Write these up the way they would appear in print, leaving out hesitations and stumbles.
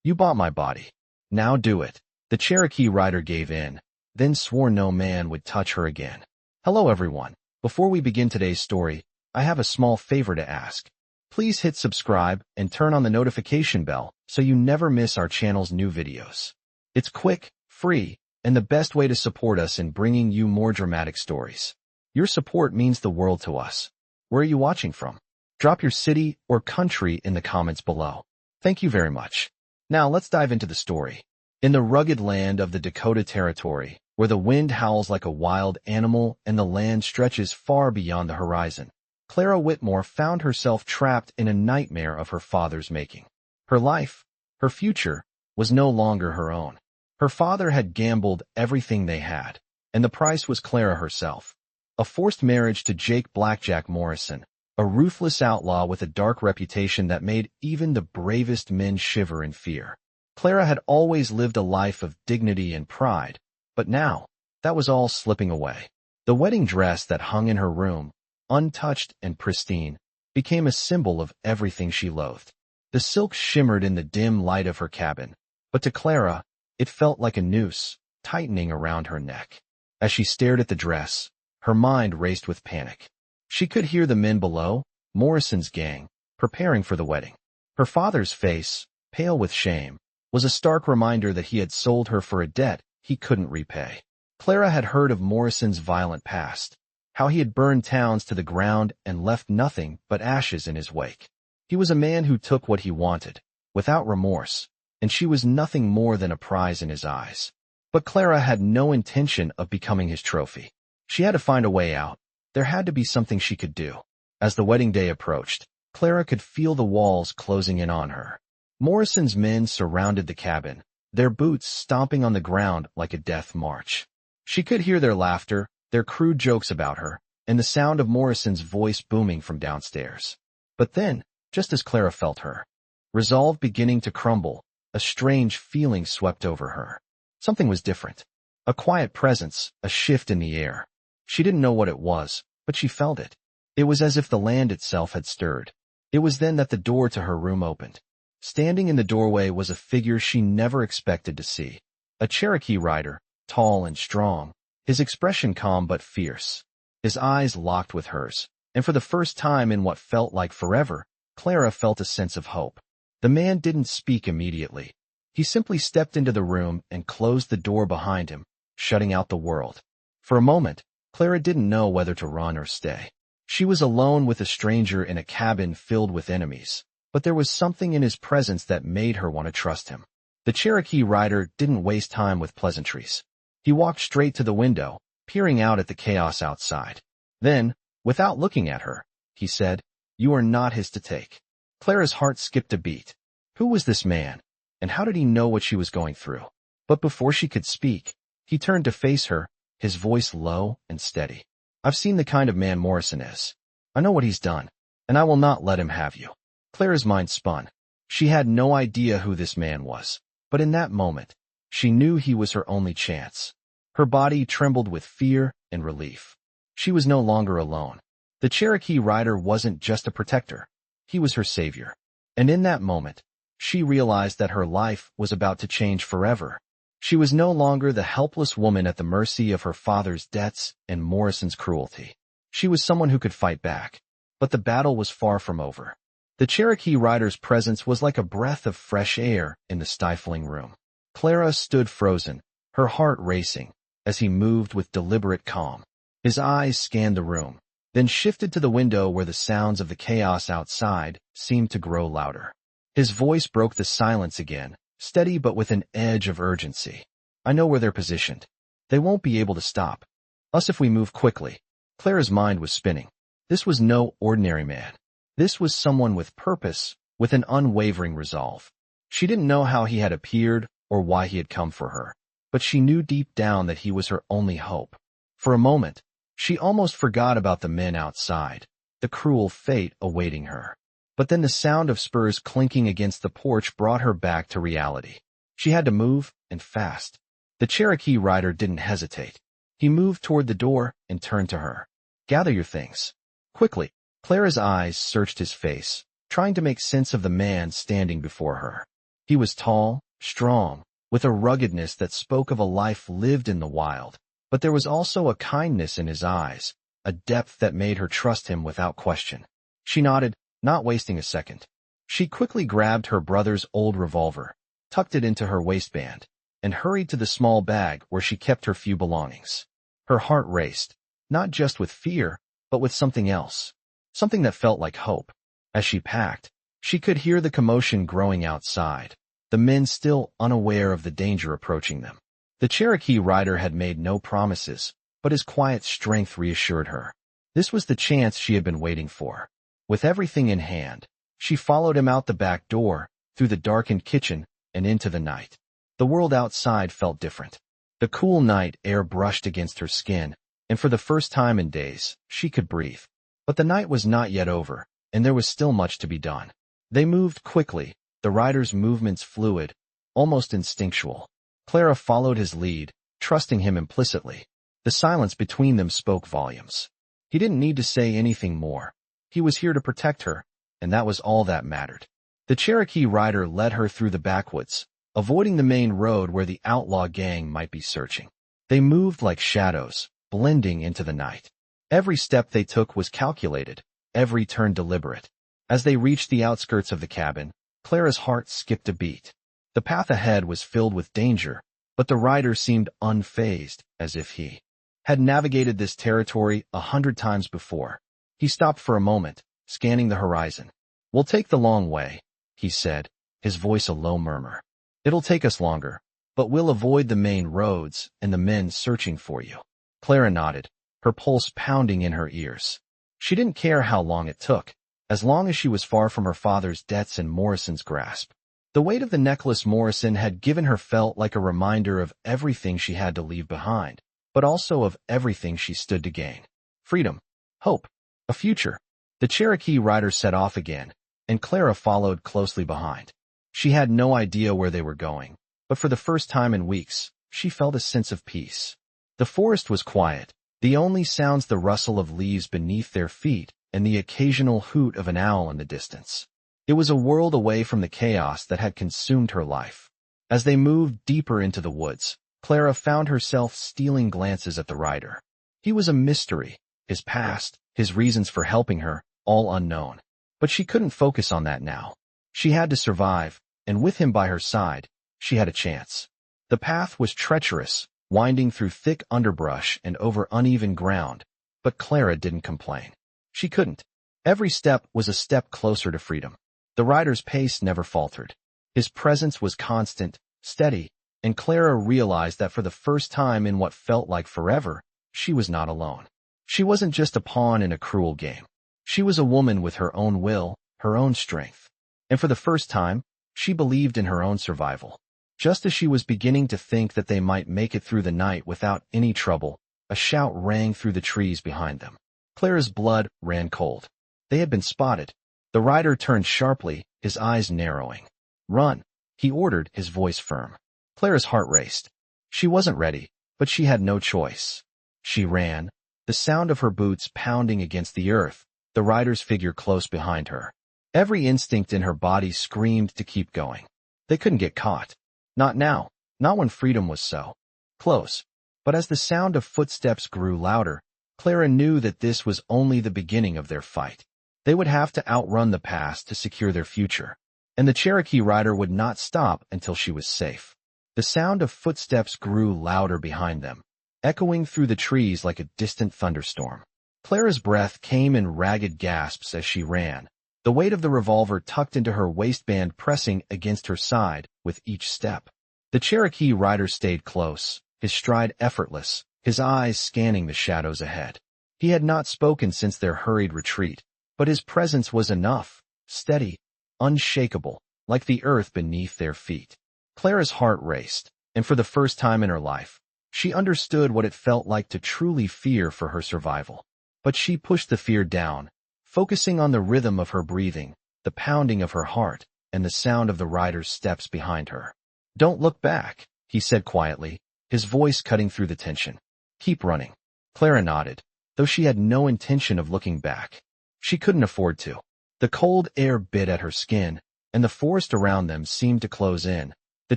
You bought my body. Now do it. The Cherokee rider gave in, then swore no man would touch her again. Hello everyone. Before we begin today's story, I have a small favor to ask. Please hit subscribe and turn on the notification bell so you never miss our channel's new videos. It's quick, free, and the best way to support us in bringing you more dramatic stories. Your support means the world to us. Where are you watching from? Drop your city or country in the comments below. Thank you very much. Now let's dive into the story. In the rugged land of the Dakota Territory, where the wind howls like a wild animal and the land stretches far beyond the horizon, Clara Whitmore found herself trapped in a nightmare of her father's making. Her life, her future, was no longer her own. Her father had gambled everything they had, and the price was Clara herself. A forced marriage to Jake Blackjack Morrison, a ruthless outlaw with a dark reputation that made even the bravest men shiver in fear. Clara had always lived a life of dignity and pride, but now, that was all slipping away. The wedding dress that hung in her room, untouched and pristine, became a symbol of everything she loathed. The silk shimmered in the dim light of her cabin, but to Clara, it felt like a noose, tightening around her neck. As she stared at the dress, her mind raced with panic. She could hear the men below, Morrison's gang, preparing for the wedding. Her father's face, pale with shame, was a stark reminder that he had sold her for a debt he couldn't repay. Clara had heard of Morrison's violent past, how he had burned towns to the ground and left nothing but ashes in his wake. He was a man who took what he wanted, without remorse, and she was nothing more than a prize in his eyes. But Clara had no intention of becoming his trophy. She had to find a way out. There had to be something she could do. As the wedding day approached, Clara could feel the walls closing in on her. Morrison's men surrounded the cabin, their boots stomping on the ground like a death march. She could hear their laughter, their crude jokes about her, and the sound of Morrison's voice booming from downstairs. But then, just as Clara felt her resolve beginning to crumble, a strange feeling swept over her. Something was different. A quiet presence, a shift in the air. She didn't know what it was, but she felt it. It was as if the land itself had stirred. It was then that the door to her room opened. Standing in the doorway was a figure she never expected to see. A Cherokee rider, tall and strong, his expression calm but fierce. His eyes locked with hers, and for the first time in what felt like forever, Clara felt a sense of hope. The man didn't speak immediately. He simply stepped into the room and closed the door behind him, shutting out the world. For a moment, Clara didn't know whether to run or stay. She was alone with a stranger in a cabin filled with enemies, but there was something in his presence that made her want to trust him. The Cherokee rider didn't waste time with pleasantries. He walked straight to the window, peering out at the chaos outside. Then, without looking at her, he said, "You are not his to take." Clara's heart skipped a beat. Who was this man, and how did he know what she was going through? But before she could speak, he turned to face her, his voice low and steady. "I've seen the kind of man Morrison is. I know what he's done, and I will not let him have you." Clara's mind spun. She had no idea who this man was, but in that moment, she knew he was her only chance. Her body trembled with fear and relief. She was no longer alone. The Cherokee rider wasn't just a protector. He was her savior. And in that moment, she realized that her life was about to change forever. She was no longer the helpless woman at the mercy of her father's debts and Morrison's cruelty. She was someone who could fight back. But the battle was far from over. The Cherokee rider's presence was like a breath of fresh air in the stifling room. Clara stood frozen, her heart racing, as he moved with deliberate calm. His eyes scanned the room, then shifted to the window where the sounds of the chaos outside seemed to grow louder. His voice broke the silence again, steady but with an edge of urgency. "I know where they're positioned. They won't be able to stop us if we move quickly." Clara's mind was spinning. This was no ordinary man. This was someone with purpose, with an unwavering resolve. She didn't know how he had appeared or why he had come for her, but she knew deep down that he was her only hope. For a moment, she almost forgot about the men outside, the cruel fate awaiting her. But then the sound of spurs clinking against the porch brought her back to reality. She had to move, and fast. The Cherokee rider didn't hesitate. He moved toward the door and turned to her. "Gather your things. Quickly." Clara's eyes searched his face, trying to make sense of the man standing before her. He was tall, strong, with a ruggedness that spoke of a life lived in the wild, but there was also a kindness in his eyes, a depth that made her trust him without question. She nodded, not wasting a second. She quickly grabbed her brother's old revolver, tucked it into her waistband, and hurried to the small bag where she kept her few belongings. Her heart raced, not just with fear, but with something else, something that felt like hope. As she packed, she could hear the commotion growing outside, the men still unaware of the danger approaching them. The Cherokee rider had made no promises, but his quiet strength reassured her. This was the chance she had been waiting for. With everything in hand, she followed him out the back door, through the darkened kitchen, and into the night. The world outside felt different. The cool night air brushed against her skin, and for the first time in days, she could breathe. But the night was not yet over, and there was still much to be done. They moved quickly, the rider's movements fluid, almost instinctual. Clara followed his lead, trusting him implicitly. The silence between them spoke volumes. He didn't need to say anything more. He was here to protect her, and that was all that mattered. The Cherokee rider led her through the backwoods, avoiding the main road where the outlaw gang might be searching. They moved like shadows, blending into the night. Every step they took was calculated, every turn deliberate. As they reached the outskirts of the cabin, Clara's heart skipped a beat. The path ahead was filled with danger, but the rider seemed unfazed, as if he had navigated this territory 100 times before. He stopped for a moment, scanning the horizon. "We'll take the long way," he said, his voice a low murmur. "It'll take us longer, but we'll avoid the main roads and the men searching for you." Clara nodded, her pulse pounding in her ears. She didn't care how long it took, as long as she was far from her father's debts and Morrison's grasp. The weight of the necklace Morrison had given her felt like a reminder of everything she had to leave behind, but also of everything she stood to gain. Freedom, hope, a future. The Cherokee rider set off again, and Clara followed closely behind. She had no idea where they were going, but for the first time in weeks, she felt a sense of peace. The forest was quiet, the only sounds the rustle of leaves beneath their feet and the occasional hoot of an owl in the distance. It was a world away from the chaos that had consumed her life. As they moved deeper into the woods, Clara found herself stealing glances at the rider. He was a mystery, his past, his reasons for helping her, all unknown. But she couldn't focus on that now. She had to survive, and with him by her side, she had a chance. The path was treacherous, winding through thick underbrush and over uneven ground, but Clara didn't complain. She couldn't. Every step was a step closer to freedom. The rider's pace never faltered. His presence was constant, steady, and Clara realized that for the first time in what felt like forever, she was not alone. She wasn't just a pawn in a cruel game. She was a woman with her own will, her own strength. And for the first time, she believed in her own survival. Just as she was beginning to think that they might make it through the night without any trouble, a shout rang through the trees behind them. Clara's blood ran cold. They had been spotted. The rider turned sharply, his eyes narrowing. "Run," he ordered, his voice firm. Clara's heart raced. She wasn't ready, but she had no choice. She ran, the sound of her boots pounding against the earth, the rider's figure close behind her. Every instinct in her body screamed to keep going. They couldn't get caught. Not now, not when freedom was so close. But as the sound of footsteps grew louder, Clara knew that this was only the beginning of their fight. They would have to outrun the past to secure their future, and the Cherokee rider would not stop until she was safe. The sound of footsteps grew louder behind them, echoing through the trees like a distant thunderstorm. Clara's breath came in ragged gasps as she ran, the weight of the revolver tucked into her waistband pressing against her side with each step. The Cherokee rider stayed close, his stride effortless, his eyes scanning the shadows ahead. He had not spoken since their hurried retreat, but his presence was enough, steady, unshakable, like the earth beneath their feet. Clara's heart raced, and for the first time in her life, she understood what it felt like to truly fear for her survival. But she pushed the fear down, focusing on the rhythm of her breathing, the pounding of her heart, and the sound of the rider's steps behind her. "Don't look back," he said quietly, his voice cutting through the tension. "Keep running." Clara nodded, though she had no intention of looking back. She couldn't afford to. The cold air bit at her skin, and the forest around them seemed to close in, the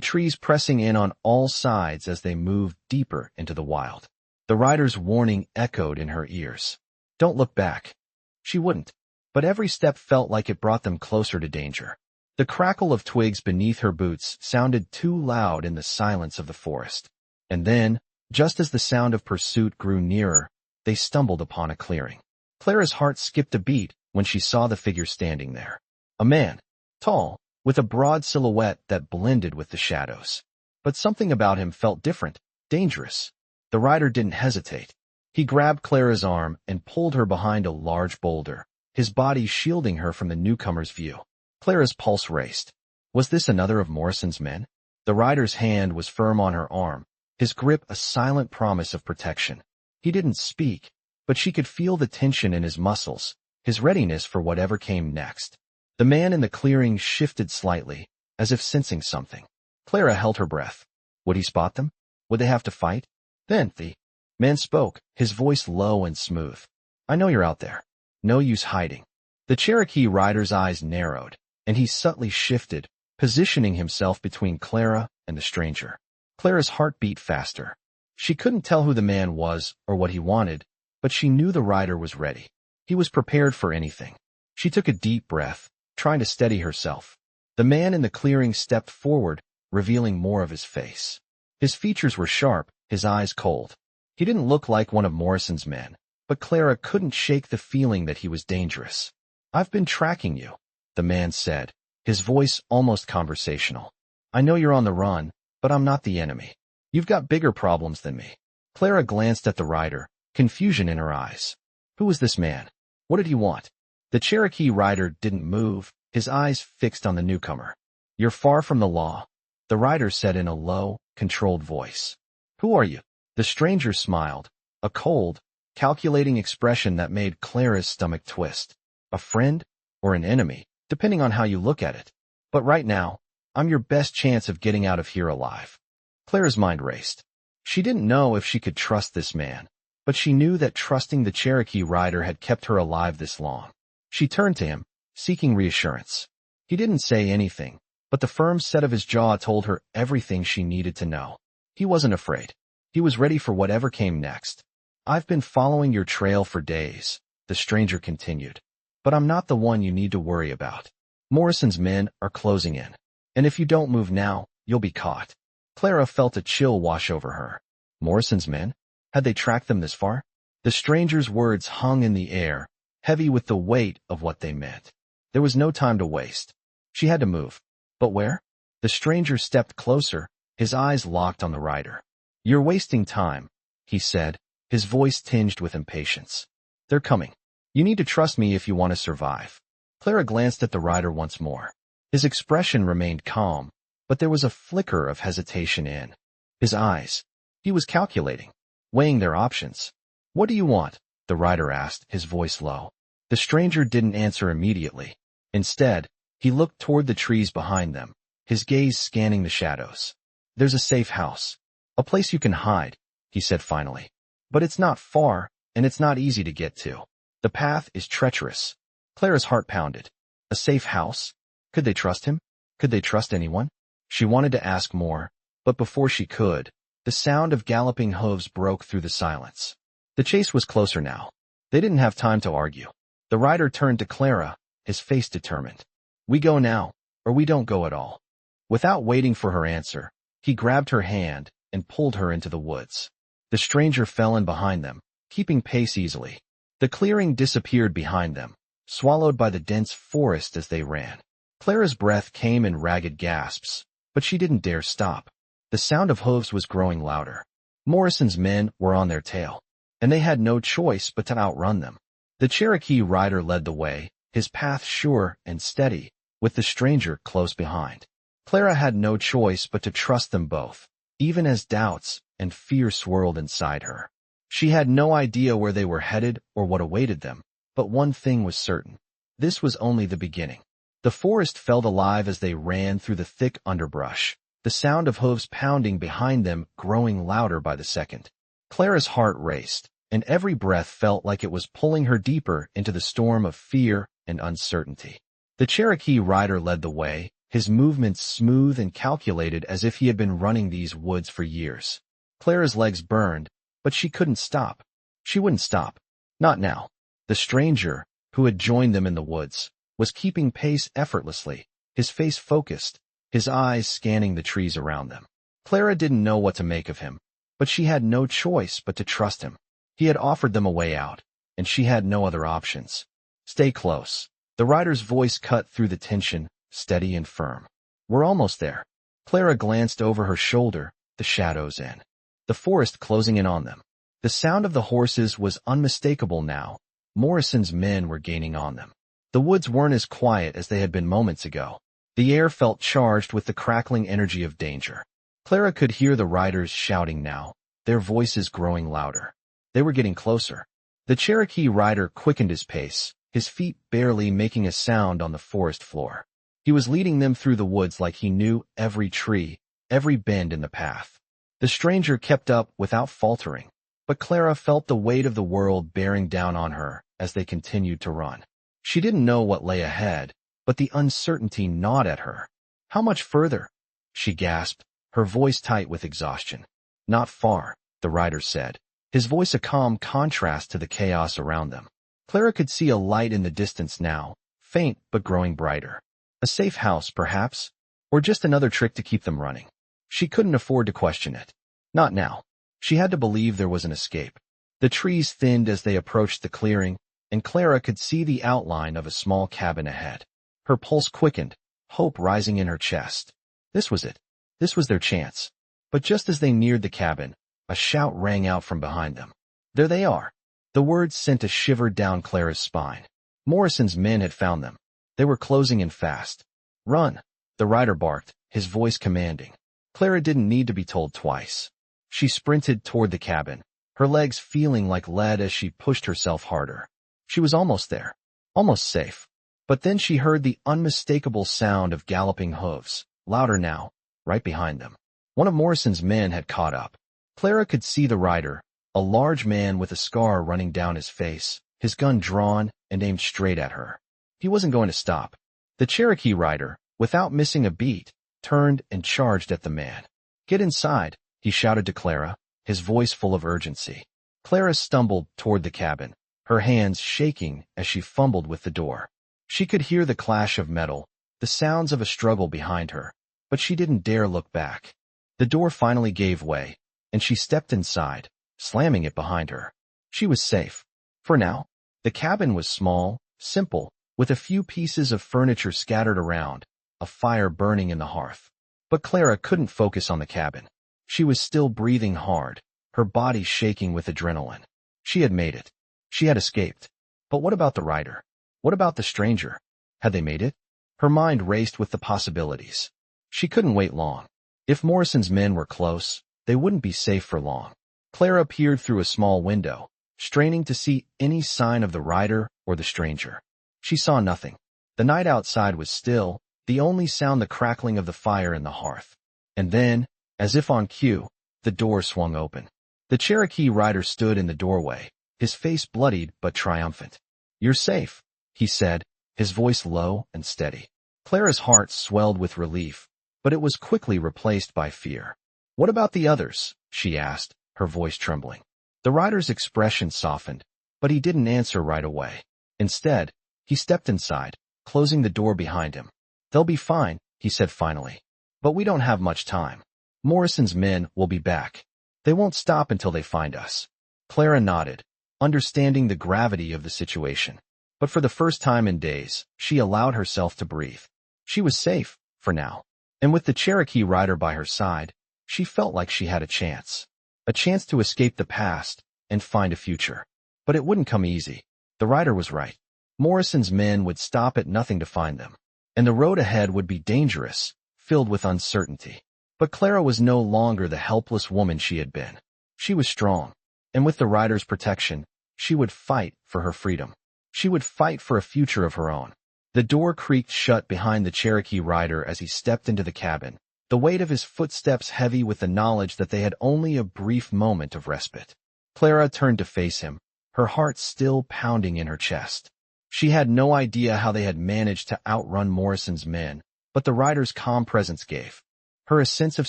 trees pressing in on all sides as they moved deeper into the wild. The rider's warning echoed in her ears. Don't look back. She wouldn't, but every step felt like it brought them closer to danger. The crackle of twigs beneath her boots sounded too loud in the silence of the forest. And then, just as the sound of pursuit grew nearer, they stumbled upon a clearing. Clara's heart skipped a beat when she saw the figure standing there. A man, tall, with a broad silhouette that blended with the shadows. But something about him felt different, dangerous. The rider didn't hesitate. He grabbed Clara's arm and pulled her behind a large boulder, his body shielding her from the newcomer's view. Clara's pulse raced. Was this another of Morrison's men? The rider's hand was firm on her arm, his grip a silent promise of protection. He didn't speak, but she could feel the tension in his muscles, his readiness for whatever came next. The man in the clearing shifted slightly, as if sensing something. Clara held her breath. Would he spot them? Would they have to fight? Then the man spoke, his voice low and smooth. I know you're out there. No use hiding. The Cherokee rider's eyes narrowed, and he subtly shifted, positioning himself between Clara and the stranger. Clara's heart beat faster. She couldn't tell who the man was or what he wanted, but she knew the rider was ready. He was prepared for anything. She took a deep breath, trying to steady herself. The man in the clearing stepped forward, revealing more of his face. His features were sharp, his eyes cold. He didn't look like one of Morrison's men, but Clara couldn't shake the feeling that he was dangerous. I've been tracking you, the man said, his voice almost conversational. I know you're on the run, but I'm not the enemy. You've got bigger problems than me. Clara glanced at the rider, confusion in her eyes. Who was this man? What did he want? The Cherokee rider didn't move, his eyes fixed on the newcomer. You're far from the law, the rider said in a low, controlled voice. Who are you? The stranger smiled, a cold, calculating expression that made Clara's stomach twist. A friend or an enemy, depending on how you look at it. But right now, I'm your best chance of getting out of here alive. Clara's mind raced. She didn't know if she could trust this man, but she knew that trusting the Cherokee rider had kept her alive this long. She turned to him, seeking reassurance. He didn't say anything, but the firm set of his jaw told her everything she needed to know. He wasn't afraid. He was ready for whatever came next. I've been following your trail for days, the stranger continued. But I'm not the one you need to worry about. Morrison's men are closing in. And if you don't move now, you'll be caught. Clara felt a chill wash over her. Morrison's men? Had they tracked them this far? The stranger's words hung in the air, heavy with the weight of what they meant. There was no time to waste. She had to move. But where? The stranger stepped closer, his eyes locked on the rider. You're wasting time, he said, his voice tinged with impatience. They're coming. You need to trust me if you want to survive. Clara glanced at the rider once more. His expression remained calm, but there was a flicker of hesitation in his eyes. He was calculating, weighing their options. What do you want? The rider asked, his voice low. The stranger didn't answer immediately. Instead, he looked toward the trees behind them, his gaze scanning the shadows. There's a safe house. A place you can hide, he said finally. But it's not far, and it's not easy to get to. The path is treacherous. Clara's heart pounded. A safe house? Could they trust him? Could they trust anyone? She wanted to ask more, but before she could, the sound of galloping hooves broke through the silence. The chase was closer now. They didn't have time to argue. The rider turned to Clara, his face determined. We go now, or we don't go at all. Without waiting for her answer, he grabbed her hand and pulled her into the woods. The stranger fell in behind them, keeping pace easily. The clearing disappeared behind them, swallowed by the dense forest as they ran. Clara's breath came in ragged gasps, but she didn't dare stop. The sound of hooves was growing louder. Morrison's men were on their tail, and they had no choice but to outrun them. The Cherokee rider led the way, his path sure and steady, with the stranger close behind. Clara had no choice but to trust them both, even as doubts and fear swirled inside her. She had no idea where they were headed or what awaited them, but one thing was certain. This was only the beginning. The forest felt alive as they ran through the thick underbrush, the sound of hooves pounding behind them growing louder by the second. Clara's heart raced, and every breath felt like it was pulling her deeper into the storm of fear and uncertainty. The Cherokee rider led the way, his movements smooth and calculated as if he had been running these woods for years. Clara's legs burned, but she couldn't stop. She wouldn't stop. Not now. The stranger, who had joined them in the woods, was keeping pace effortlessly, his face focused, his eyes scanning the trees around them. Clara didn't know what to make of him, but she had no choice but to trust him. He had offered them a way out, and she had no other options. Stay close. The rider's voice cut through the tension, steady and firm. We're almost there. Clara glanced over her shoulder, the shadows in. The forest closing in on them. The sound of the horses was unmistakable now. Morrison's men were gaining on them. The woods weren't as quiet as they had been moments ago. The air felt charged with the crackling energy of danger. Clara could hear the riders shouting now, their voices growing louder. They were getting closer. The Cherokee rider quickened his pace, his feet barely making a sound on the forest floor. He was leading them through the woods like he knew every tree, every bend in the path. The stranger kept up without faltering, but Clara felt the weight of the world bearing down on her as they continued to run. She didn't know what lay ahead, but the uncertainty gnawed at her. How much further? She gasped, her voice tight with exhaustion. Not far, the rider said, his voice a calm contrast to the chaos around them. Clara could see a light in the distance now, faint but growing brighter. A safe house, perhaps, or just another trick to keep them running. She couldn't afford to question it. Not now. She had to believe there was an escape. The trees thinned as they approached the clearing, and Clara could see the outline of a small cabin ahead. Her pulse quickened, hope rising in her chest. This was it. This was their chance. But just as they neared the cabin, a shout rang out from behind them. There they are. The words sent a shiver down Clara's spine. Morrison's men had found them. They were closing in fast. Run, the rider barked, his voice commanding. Clara didn't need to be told twice. She sprinted toward the cabin, her legs feeling like lead as she pushed herself harder. She was almost there, almost safe. But then she heard the unmistakable sound of galloping hooves, louder now, right behind them. One of Morrison's men had caught up. Clara could see the rider, a large man with a scar running down his face, his gun drawn and aimed straight at her. He wasn't going to stop. The Cherokee rider, without missing a beat, turned and charged at the man. Get inside, he shouted to Clara, his voice full of urgency. Clara stumbled toward the cabin, her hands shaking as she fumbled with the door. She could hear the clash of metal, the sounds of a struggle behind her, but she didn't dare look back. The door finally gave way, and she stepped inside, slamming it behind her. She was safe. For now. The cabin was small, simple, with a few pieces of furniture scattered around, a fire burning in the hearth. But Clara couldn't focus on the cabin. She was still breathing hard, her body shaking with adrenaline. She had made it. She had escaped. But what about the rider? What about the stranger? Had they made it? Her mind raced with the possibilities. She couldn't wait long. If Morrison's men were close, they wouldn't be safe for long. Clara peered through a small window, straining to see any sign of the rider or the stranger. She saw nothing. The night outside was still, the only sound the crackling of the fire in the hearth. And then, as if on cue, the door swung open. The Cherokee rider stood in the doorway, his face bloodied but triumphant. You're safe, he said, his voice low and steady. Clara's heart swelled with relief, but it was quickly replaced by fear. What about the others? She asked, her voice trembling. The rider's expression softened, but he didn't answer right away. Instead, he stepped inside, closing the door behind him. They'll be fine, he said finally. But we don't have much time. Morrison's men will be back. They won't stop until they find us. Clara nodded, understanding the gravity of the situation. But for the first time in days, she allowed herself to breathe. She was safe, for now. And with the Cherokee rider by her side, she felt like she had a chance. A chance to escape the past and find a future. But it wouldn't come easy. The rider was right. Morrison's men would stop at nothing to find them. And the road ahead would be dangerous, filled with uncertainty. But Clara was no longer the helpless woman she had been. She was strong. And with the rider's protection, she would fight for her freedom. She would fight for a future of her own. The door creaked shut behind the Cherokee rider as he stepped into the cabin, the weight of his footsteps heavy with the knowledge that they had only a brief moment of respite. Clara turned to face him, her heart still pounding in her chest. She had no idea how they had managed to outrun Morrison's men, but the rider's calm presence gave her a sense of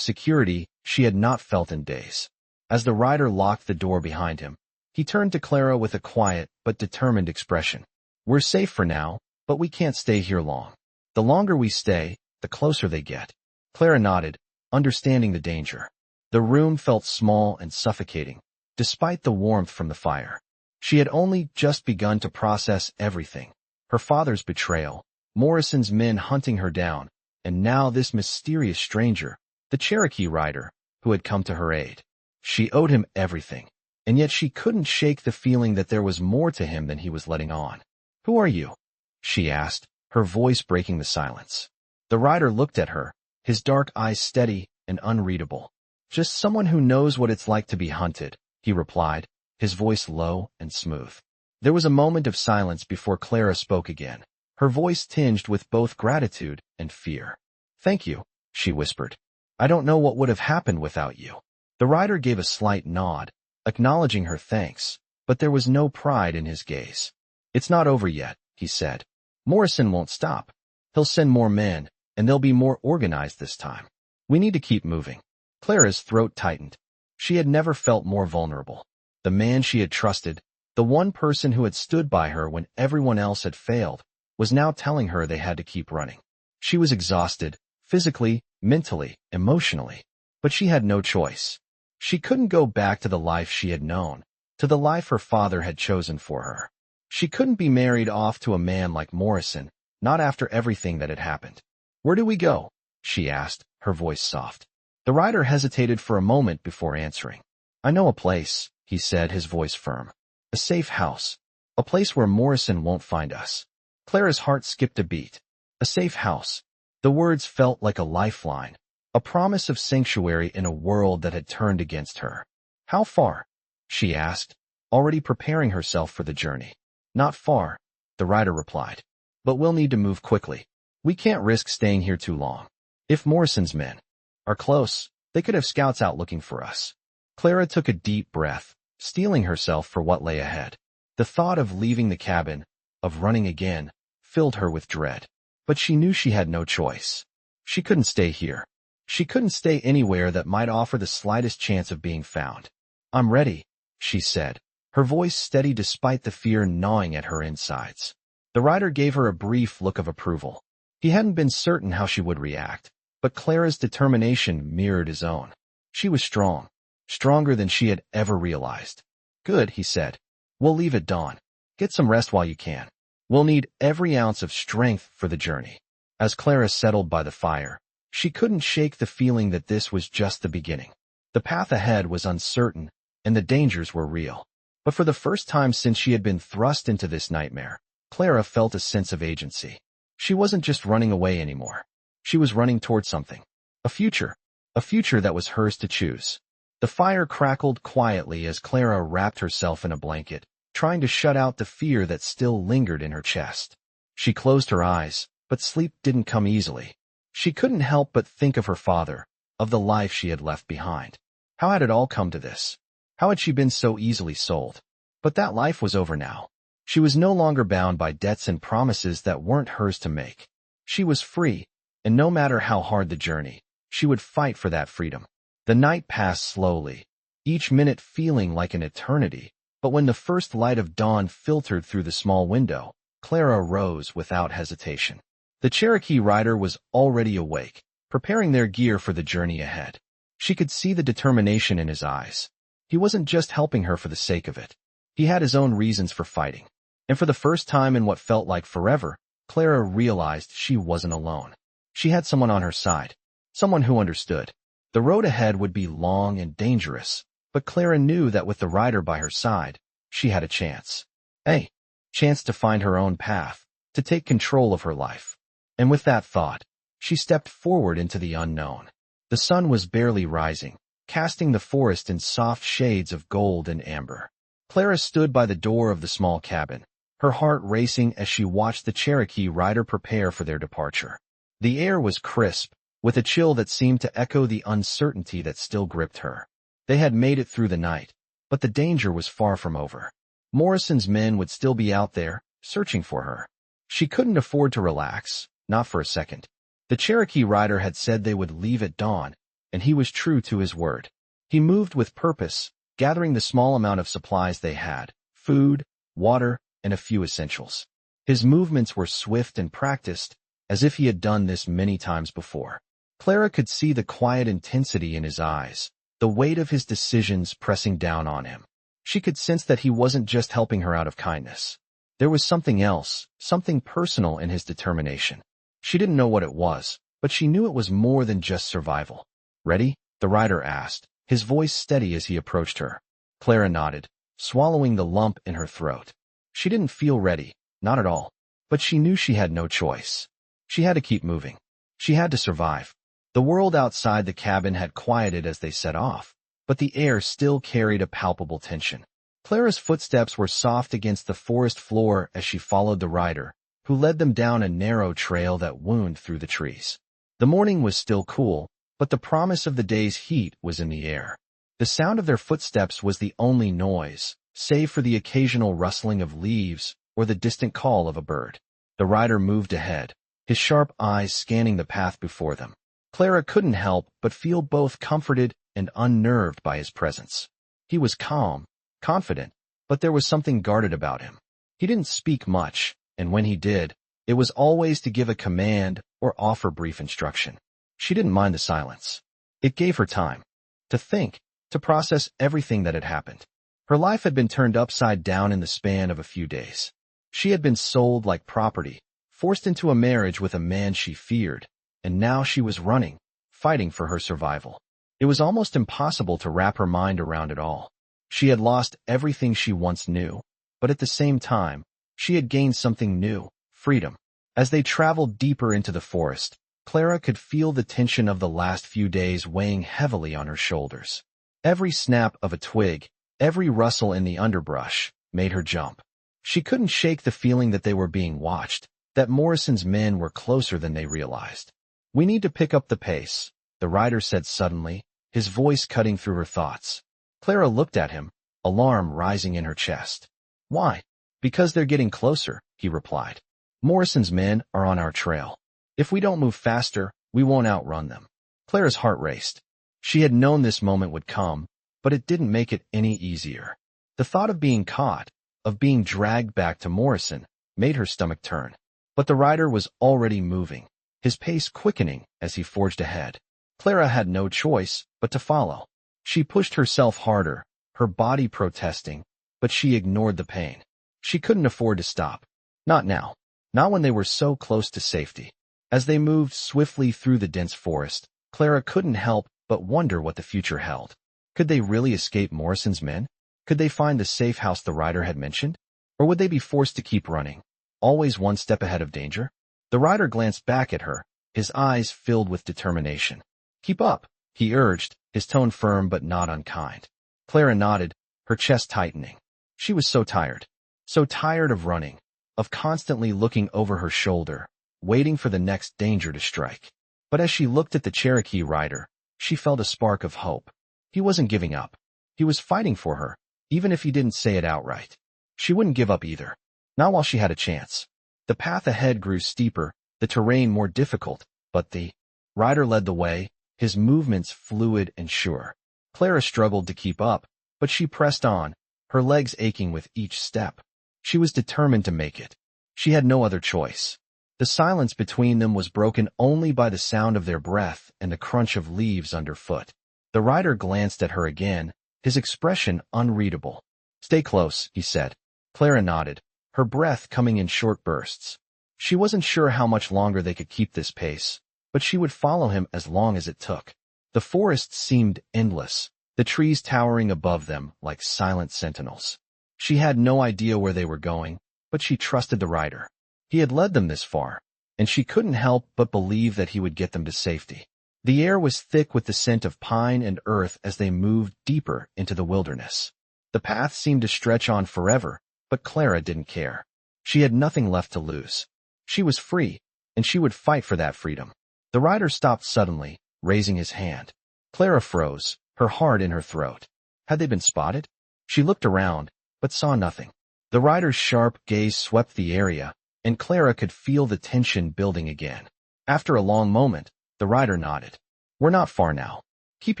security she had not felt in days. As the rider locked the door behind him, he turned to Clara with a quiet but determined expression. "We're safe for now, but we can't stay here long. The longer we stay, the closer they get." Clara nodded, understanding the danger. The room felt small and suffocating, despite the warmth from the fire. She had only just begun to process everything. Her father's betrayal, Morrison's men hunting her down, and now this mysterious stranger, the Cherokee rider, who had come to her aid. She owed him everything, and yet she couldn't shake the feeling that there was more to him than he was letting on. "Who are you?" she asked, her voice breaking the silence. The rider looked at her, his dark eyes steady and unreadable. "Just someone who knows what it's like to be hunted," he replied, his voice low and smooth. There was a moment of silence before Clara spoke again, her voice tinged with both gratitude and fear. "Thank you," she whispered. "I don't know what would have happened without you." The rider gave a slight nod, acknowledging her thanks, but there was no pride in his gaze. "It's not over yet," he said. "Morrison won't stop. He'll send more men, and they'll be more organized this time. We need to keep moving." Clara's throat tightened. She had never felt more vulnerable. The man she had trusted, the one person who had stood by her when everyone else had failed, was now telling her they had to keep running. She was exhausted, physically, mentally, emotionally, but she had no choice. She couldn't go back to the life she had known, to the life her father had chosen for her. She couldn't be married off to a man like Morrison, not after everything that had happened. "Where do we go?" she asked, her voice soft. The rider hesitated for a moment before answering. "I know a place," he said, his voice firm. "A safe house. A place where Morrison won't find us." Clara's heart skipped a beat. A safe house. The words felt like a lifeline, a promise of sanctuary in a world that had turned against her. "How far?" she asked, already preparing herself for the journey. "Not far," the rider replied. "But we'll need to move quickly. We can't risk staying here too long. If Morrison's men are close, they could have scouts out looking for us." Clara took a deep breath, steeling herself for what lay ahead. The thought of leaving the cabin, of running again, filled her with dread. But she knew she had no choice. She couldn't stay here. She couldn't stay anywhere that might offer the slightest chance of being found. "I'm ready," she said, her voice steady despite the fear gnawing at her insides. The rider gave her a brief look of approval. He hadn't been certain how she would react, but Clara's determination mirrored his own. She was strong, stronger than she had ever realized. "Good," he said. "We'll leave at dawn. Get some rest while you can. We'll need every ounce of strength for the journey." As Clara settled by the fire, she couldn't shake the feeling that this was just the beginning. The path ahead was uncertain, and the dangers were real. But for the first time since she had been thrust into this nightmare, Clara felt a sense of agency. She wasn't just running away anymore. She was running toward something. A future that was hers to choose. The fire crackled quietly as Clara wrapped herself in a blanket, trying to shut out the fear that still lingered in her chest. She closed her eyes, but sleep didn't come easily. She couldn't help but think of her father, of the life she had left behind. How had it all come to this? How had she been so easily sold? But that life was over now. She was no longer bound by debts and promises that weren't hers to make. She was free, and no matter how hard the journey, she would fight for that freedom. The night passed slowly, each minute feeling like an eternity, but when the first light of dawn filtered through the small window, Clara rose without hesitation. The Cherokee rider was already awake, preparing their gear for the journey ahead. She could see the determination in his eyes. He wasn't just helping her for the sake of it. He had his own reasons for fighting. And for the first time in what felt like forever, Clara realized she wasn't alone. She had someone on her side, someone who understood. The road ahead would be long and dangerous, but Clara knew that with the rider by her side, she had a chance. A chance to find her own path, to take control of her life. And with that thought, she stepped forward into the unknown. The sun was barely rising, casting the forest in soft shades of gold and amber. Clara stood by the door of the small cabin, her heart racing as she watched the Cherokee rider prepare for their departure. The air was crisp, with a chill that seemed to echo the uncertainty that still gripped her. They had made it through the night, but the danger was far from over. Morrison's men would still be out there, searching for her. She couldn't afford to relax, not for a second. The Cherokee rider had said they would leave at dawn, and he was true to his word. He moved with purpose, gathering the small amount of supplies they had, food, water, and a few essentials. His movements were swift and practiced, as if he had done this many times before. Clara could see the quiet intensity in his eyes, the weight of his decisions pressing down on him. She could sense that he wasn't just helping her out of kindness. There was something else, something personal in his determination. She didn't know what it was, but she knew it was more than just survival. "Ready?" the rider asked, his voice steady as he approached her. Clara nodded, swallowing the lump in her throat. She didn't feel ready, not at all, but she knew she had no choice. She had to keep moving. She had to survive. The world outside the cabin had quieted as they set off, but the air still carried a palpable tension. Clara's footsteps were soft against the forest floor as she followed the rider, who led them down a narrow trail that wound through the trees. The morning was still cool, but the promise of the day's heat was in the air. The sound of their footsteps was the only noise, save for the occasional rustling of leaves or the distant call of a bird. The rider moved ahead, his sharp eyes scanning the path before them. Clara couldn't help but feel both comforted and unnerved by his presence. He was calm, confident, but there was something guarded about him. He didn't speak much, and when he did, it was always to give a command or offer brief instruction. She didn't mind the silence. It gave her time to think, to process everything that had happened. Her life had been turned upside down in the span of a few days. She had been sold like property, forced into a marriage with a man she feared, and now she was running, fighting for her survival. It was almost impossible to wrap her mind around it all. She had lost everything she once knew, but at the same time, she had gained something new, freedom. As they traveled deeper into the forest, Clara could feel the tension of the last few days weighing heavily on her shoulders. Every snap of a twig, every rustle in the underbrush, made her jump. She couldn't shake the feeling that they were being watched, that Morrison's men were closer than they realized. "We need to pick up the pace," the rider said suddenly, his voice cutting through her thoughts. Clara looked at him, alarm rising in her chest. "Why?" "Because they're getting closer," he replied. "Morrison's men are on our trail. If we don't move faster, we won't outrun them." Clara's heart raced. She had known this moment would come, but it didn't make it any easier. The thought of being caught, of being dragged back to Morrison, made her stomach turn. But the rider was already moving, his pace quickening as he forged ahead. Clara had no choice but to follow. She pushed herself harder, her body protesting, but she ignored the pain. She couldn't afford to stop. Not now. Not when they were so close to safety. As they moved swiftly through the dense forest, Clara couldn't help but wonder what the future held. Could they really escape Morrison's men? Could they find the safe house the rider had mentioned? Or would they be forced to keep running, always one step ahead of danger? The rider glanced back at her, his eyes filled with determination. "Keep up," he urged, his tone firm but not unkind. Clara nodded, her chest tightening. She was so tired of running, of constantly looking over her shoulder, waiting for the next danger to strike. But as she looked at the Cherokee rider, she felt a spark of hope. He wasn't giving up. He was fighting for her, even if he didn't say it outright. She wouldn't give up either. Not while she had a chance. The path ahead grew steeper, the terrain more difficult, but the rider led the way, his movements fluid and sure. Clara struggled to keep up, but she pressed on, her legs aching with each step. She was determined to make it. She had no other choice. The silence between them was broken only by the sound of their breath and the crunch of leaves underfoot. The rider glanced at her again, his expression unreadable. "Stay close," he said. Clara nodded, her breath coming in short bursts. She wasn't sure how much longer they could keep this pace, but she would follow him as long as it took. The forest seemed endless, the trees towering above them like silent sentinels. She had no idea where they were going, but she trusted the rider. He had led them this far, and she couldn't help but believe that he would get them to safety. The air was thick with the scent of pine and earth as they moved deeper into the wilderness. The path seemed to stretch on forever, but Clara didn't care. She had nothing left to lose. She was free, and she would fight for that freedom. The rider stopped suddenly, raising his hand. Clara froze, her heart in her throat. Had they been spotted? She looked around, but saw nothing. The rider's sharp gaze swept the area, and Clara could feel the tension building again. After a long moment, the rider nodded. "We're not far now. Keep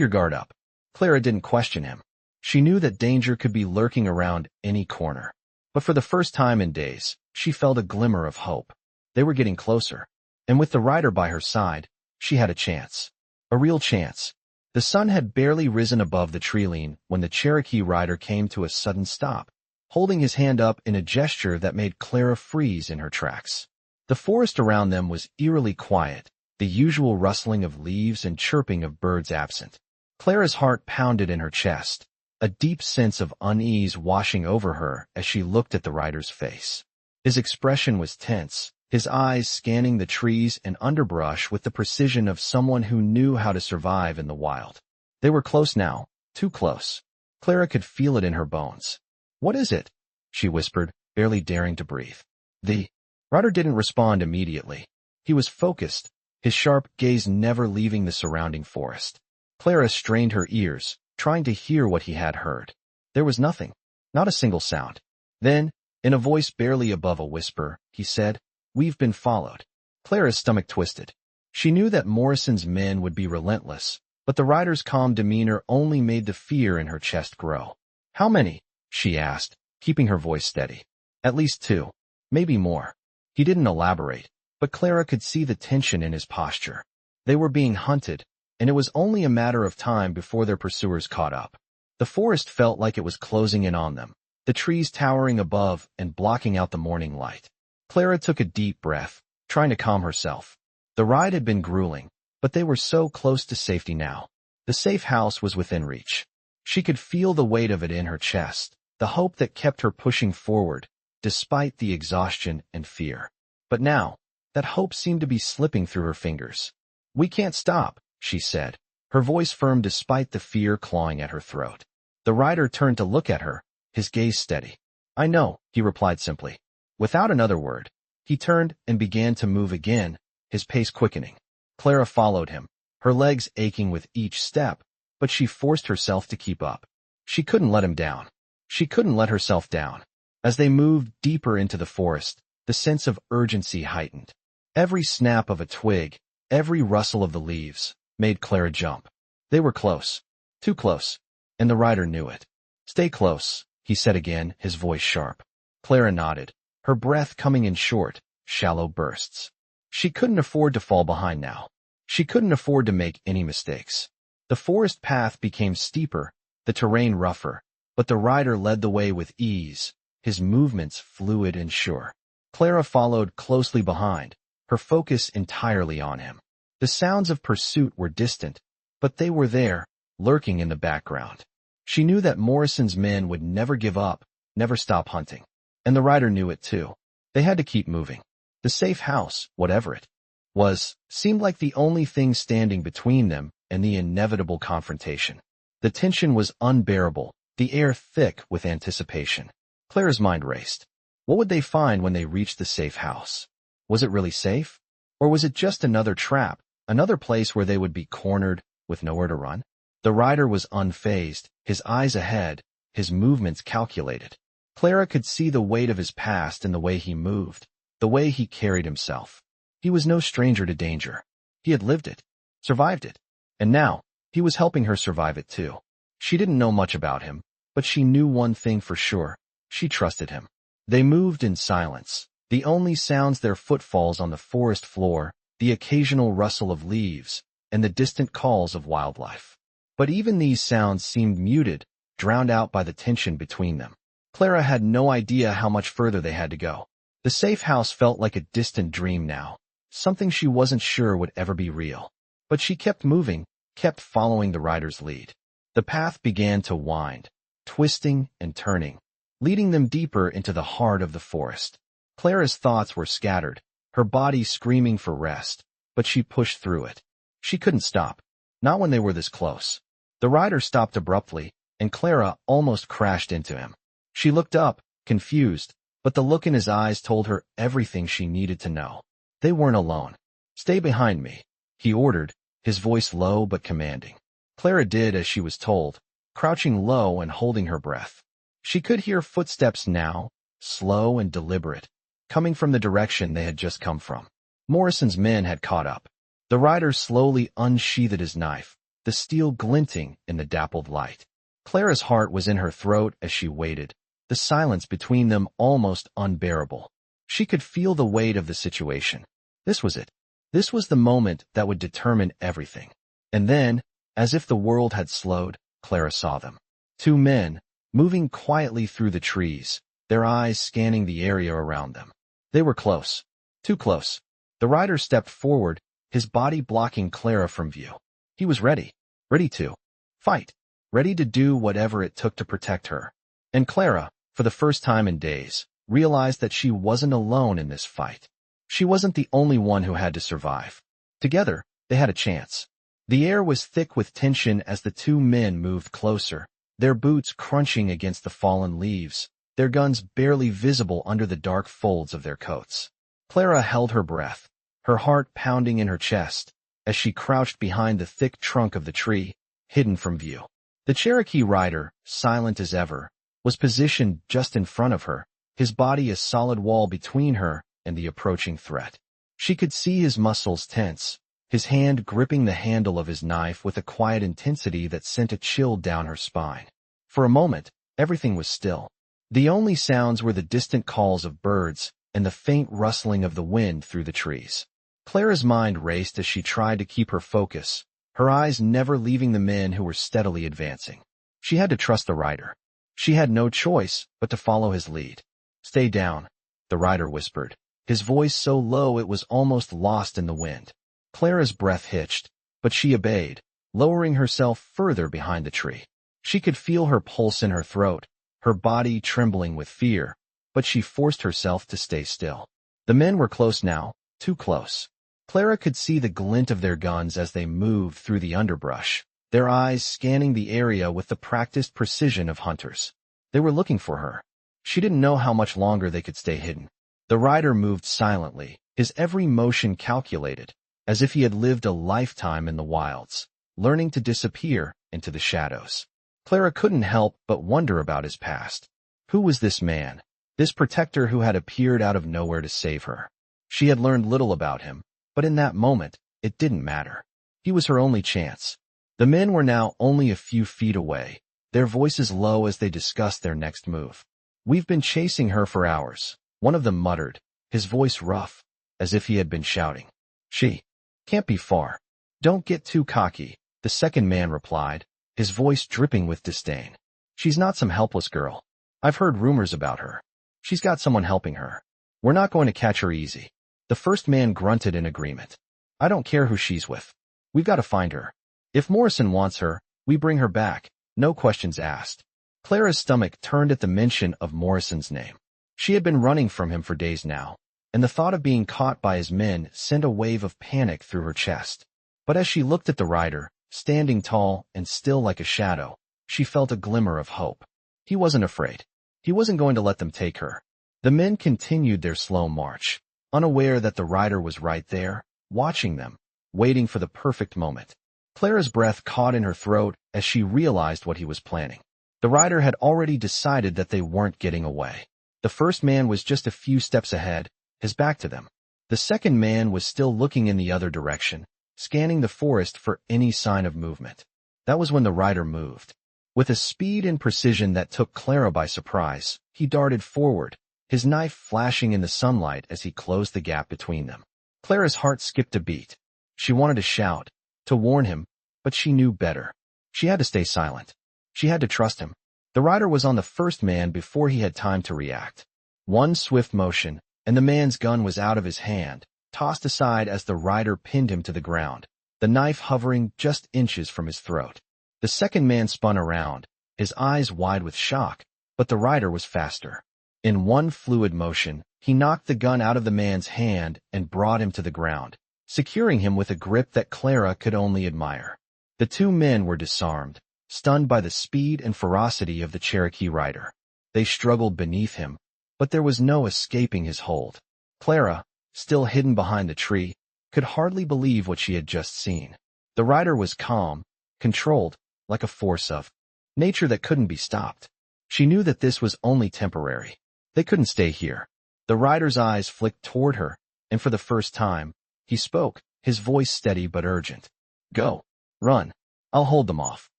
your guard up." Clara didn't question him. She knew that danger could be lurking around any corner. But for the first time in days, she felt a glimmer of hope. They were getting closer. And with the rider by her side, she had a chance. A real chance. The sun had barely risen above the tree line when the Cherokee rider came to a sudden stop, holding his hand up in a gesture that made Clara freeze in her tracks. The forest around them was eerily quiet, the usual rustling of leaves and chirping of birds absent. Clara's heart pounded in her chest, a deep sense of unease washing over her as she looked at the rider's face. His expression was tense, his eyes scanning the trees and underbrush with the precision of someone who knew how to survive in the wild. They were close now, too close. Clara could feel it in her bones. "What is it?" she whispered, barely daring to breathe. The rider didn't respond immediately. He was focused, his sharp gaze never leaving the surrounding forest. Clara strained her ears, trying to hear what he had heard. There was nothing, not a single sound. Then, in a voice barely above a whisper, he said, "We've been followed." Clara's stomach twisted. She knew that Morrison's men would be relentless, but the rider's calm demeanor only made the fear in her chest grow. "How many?" she asked, keeping her voice steady. "At least 2. Maybe more." He didn't elaborate, but Clara could see the tension in his posture. They were being hunted, and it was only a matter of time before their pursuers caught up. The forest felt like it was closing in on them, the trees towering above and blocking out the morning light. Clara took a deep breath, trying to calm herself. The ride had been grueling, but they were so close to safety now. The safe house was within reach. She could feel the weight of it in her chest, the hope that kept her pushing forward, despite the exhaustion and fear. But now, that hope seemed to be slipping through her fingers. "We can't stop," she said, her voice firm despite the fear clawing at her throat. The rider turned to look at her, his gaze steady. "I know," he replied simply. Without another word, he turned and began to move again, his pace quickening. Clara followed him, her legs aching with each step, but she forced herself to keep up. She couldn't let him down. She couldn't let herself down. As they moved deeper into the forest, the sense of urgency heightened. Every snap of a twig, every rustle of the leaves, made Clara jump. They were close, too close, and the rider knew it. "Stay close," he said again, his voice sharp. Clara nodded, her breath coming in short, shallow bursts. She couldn't afford to fall behind now. She couldn't afford to make any mistakes. The forest path became steeper, the terrain rougher, but the rider led the way with ease, his movements fluid and sure. Clara followed closely behind, her focus entirely on him. The sounds of pursuit were distant, but they were there, lurking in the background. She knew that Morrison's men would never give up, never stop hunting. And the rider knew it too. They had to keep moving. The safe house, whatever it was, seemed like the only thing standing between them and the inevitable confrontation. The tension was unbearable, the air thick with anticipation. Clara's mind raced. What would they find when they reached the safe house? Was it really safe? Or was it just another trap, another place where they would be cornered with nowhere to run? The rider was unfazed, his eyes ahead, his movements calculated. Clara could see the weight of his past in the way he moved, the way he carried himself. He was no stranger to danger. He had lived it, survived it, and now, he was helping her survive it too. She didn't know much about him, but she knew one thing for sure. She trusted him. They moved in silence, the only sounds their footfalls on the forest floor, the occasional rustle of leaves, and the distant calls of wildlife. But even these sounds seemed muted, drowned out by the tension between them. Clara had no idea how much further they had to go. The safe house felt like a distant dream now, something she wasn't sure would ever be real. But she kept moving, kept following the rider's lead. The path began to wind, twisting and turning, leading them deeper into the heart of the forest. Clara's thoughts were scattered, her body screaming for rest, but she pushed through it. She couldn't stop, not when they were this close. The rider stopped abruptly, and Clara almost crashed into him. She looked up, confused, but the look in his eyes told her everything she needed to know. They weren't alone. "Stay behind me," he ordered, his voice low but commanding. Clara did as she was told, crouching low and holding her breath. She could hear footsteps now, slow and deliberate, coming from the direction they had just come from. Morrison's men had caught up. The rider slowly unsheathed his knife, the steel glinting in the dappled light. Clara's heart was in her throat as she waited, the silence between them almost unbearable. She could feel the weight of the situation. This was it. This was the moment that would determine everything. And then, as if the world had slowed, Clara saw them. Two men, moving quietly through the trees, their eyes scanning the area around them. They were close. Too close. The rider stepped forward, his body blocking Clara from view. He was ready. Ready to fight. Ready to do whatever it took to protect her. And Clara, for the first time in days, realized that she wasn't alone in this fight. She wasn't the only one who had to survive. Together, they had a chance. The air was thick with tension as the two men moved closer, their boots crunching against the fallen leaves, their guns barely visible under the dark folds of their coats. Clara held her breath, her heart pounding in her chest, as she crouched behind the thick trunk of the tree, hidden from view. The Cherokee rider, silent as ever, was positioned just in front of her, his body a solid wall between her and the approaching threat. She could see his muscles tense, his hand gripping the handle of his knife with a quiet intensity that sent a chill down her spine. For a moment, everything was still. The only sounds were the distant calls of birds and the faint rustling of the wind through the trees. Clara's mind raced as she tried to keep her focus, her eyes never leaving the men who were steadily advancing. She had to trust the rider. She had no choice but to follow his lead. "Stay down," the rider whispered, his voice so low it was almost lost in the wind. Clara's breath hitched, but she obeyed, lowering herself further behind the tree. She could feel her pulse in her throat, her body trembling with fear, but she forced herself to stay still. The men were close now, too close. Clara could see the glint of their guns as they moved through the underbrush, their eyes scanning the area with the practiced precision of hunters. They were looking for her. She didn't know how much longer they could stay hidden. The rider moved silently, his every motion calculated, as if he had lived a lifetime in the wilds, learning to disappear into the shadows. Clara couldn't help but wonder about his past. Who was this man, this protector who had appeared out of nowhere to save her? She had learned little about him, but in that moment, it didn't matter. He was her only chance. The men were now only a few feet away, their voices low as they discussed their next move. "We've been chasing her for hours," one of them muttered, his voice rough, as if he had been shouting. "She can't be far. Don't get too cocky," the second man replied, his voice dripping with disdain. "She's not some helpless girl. I've heard rumors about her. She's got someone helping her. We're not going to catch her easy." The first man grunted in agreement. "I don't care who she's with. We've got to find her. If Morrison wants her, we bring her back, no questions asked." Clara's stomach turned at the mention of Morrison's name. She had been running from him for days now, and the thought of being caught by his men sent a wave of panic through her chest. But as she looked at the rider, standing tall and still like a shadow, she felt a glimmer of hope. He wasn't afraid. He wasn't going to let them take her. The men continued their slow march, unaware that the rider was right there, watching them, waiting for the perfect moment. Clara's breath caught in her throat as she realized what he was planning. The rider had already decided that they weren't getting away. The first man was just a few steps ahead, his back to them. The second man was still looking in the other direction, scanning the forest for any sign of movement. That was when the rider moved. With a speed and precision that took Clara by surprise, he darted forward, his knife flashing in the sunlight as he closed the gap between them. Clara's heart skipped a beat. She wanted to shout, to warn him, but she knew better. She had to stay silent. She had to trust him. The rider was on the first man before he had time to react. One swift motion, and the man's gun was out of his hand, tossed aside as the rider pinned him to the ground, the knife hovering just inches from his throat. The second man spun around, his eyes wide with shock, but the rider was faster. In one fluid motion, he knocked the gun out of the man's hand and brought him to the ground, securing him with a grip that Clara could only admire. The two men were disarmed, stunned by the speed and ferocity of the Cherokee rider. They struggled beneath him, but there was no escaping his hold. Clara, still hidden behind the tree, could hardly believe what she had just seen. The rider was calm, controlled, like a force of nature that couldn't be stopped. She knew that this was only temporary. They couldn't stay here. The rider's eyes flicked toward her, and for the first time, he spoke, his voice steady but urgent. Go. Run. I'll hold them off.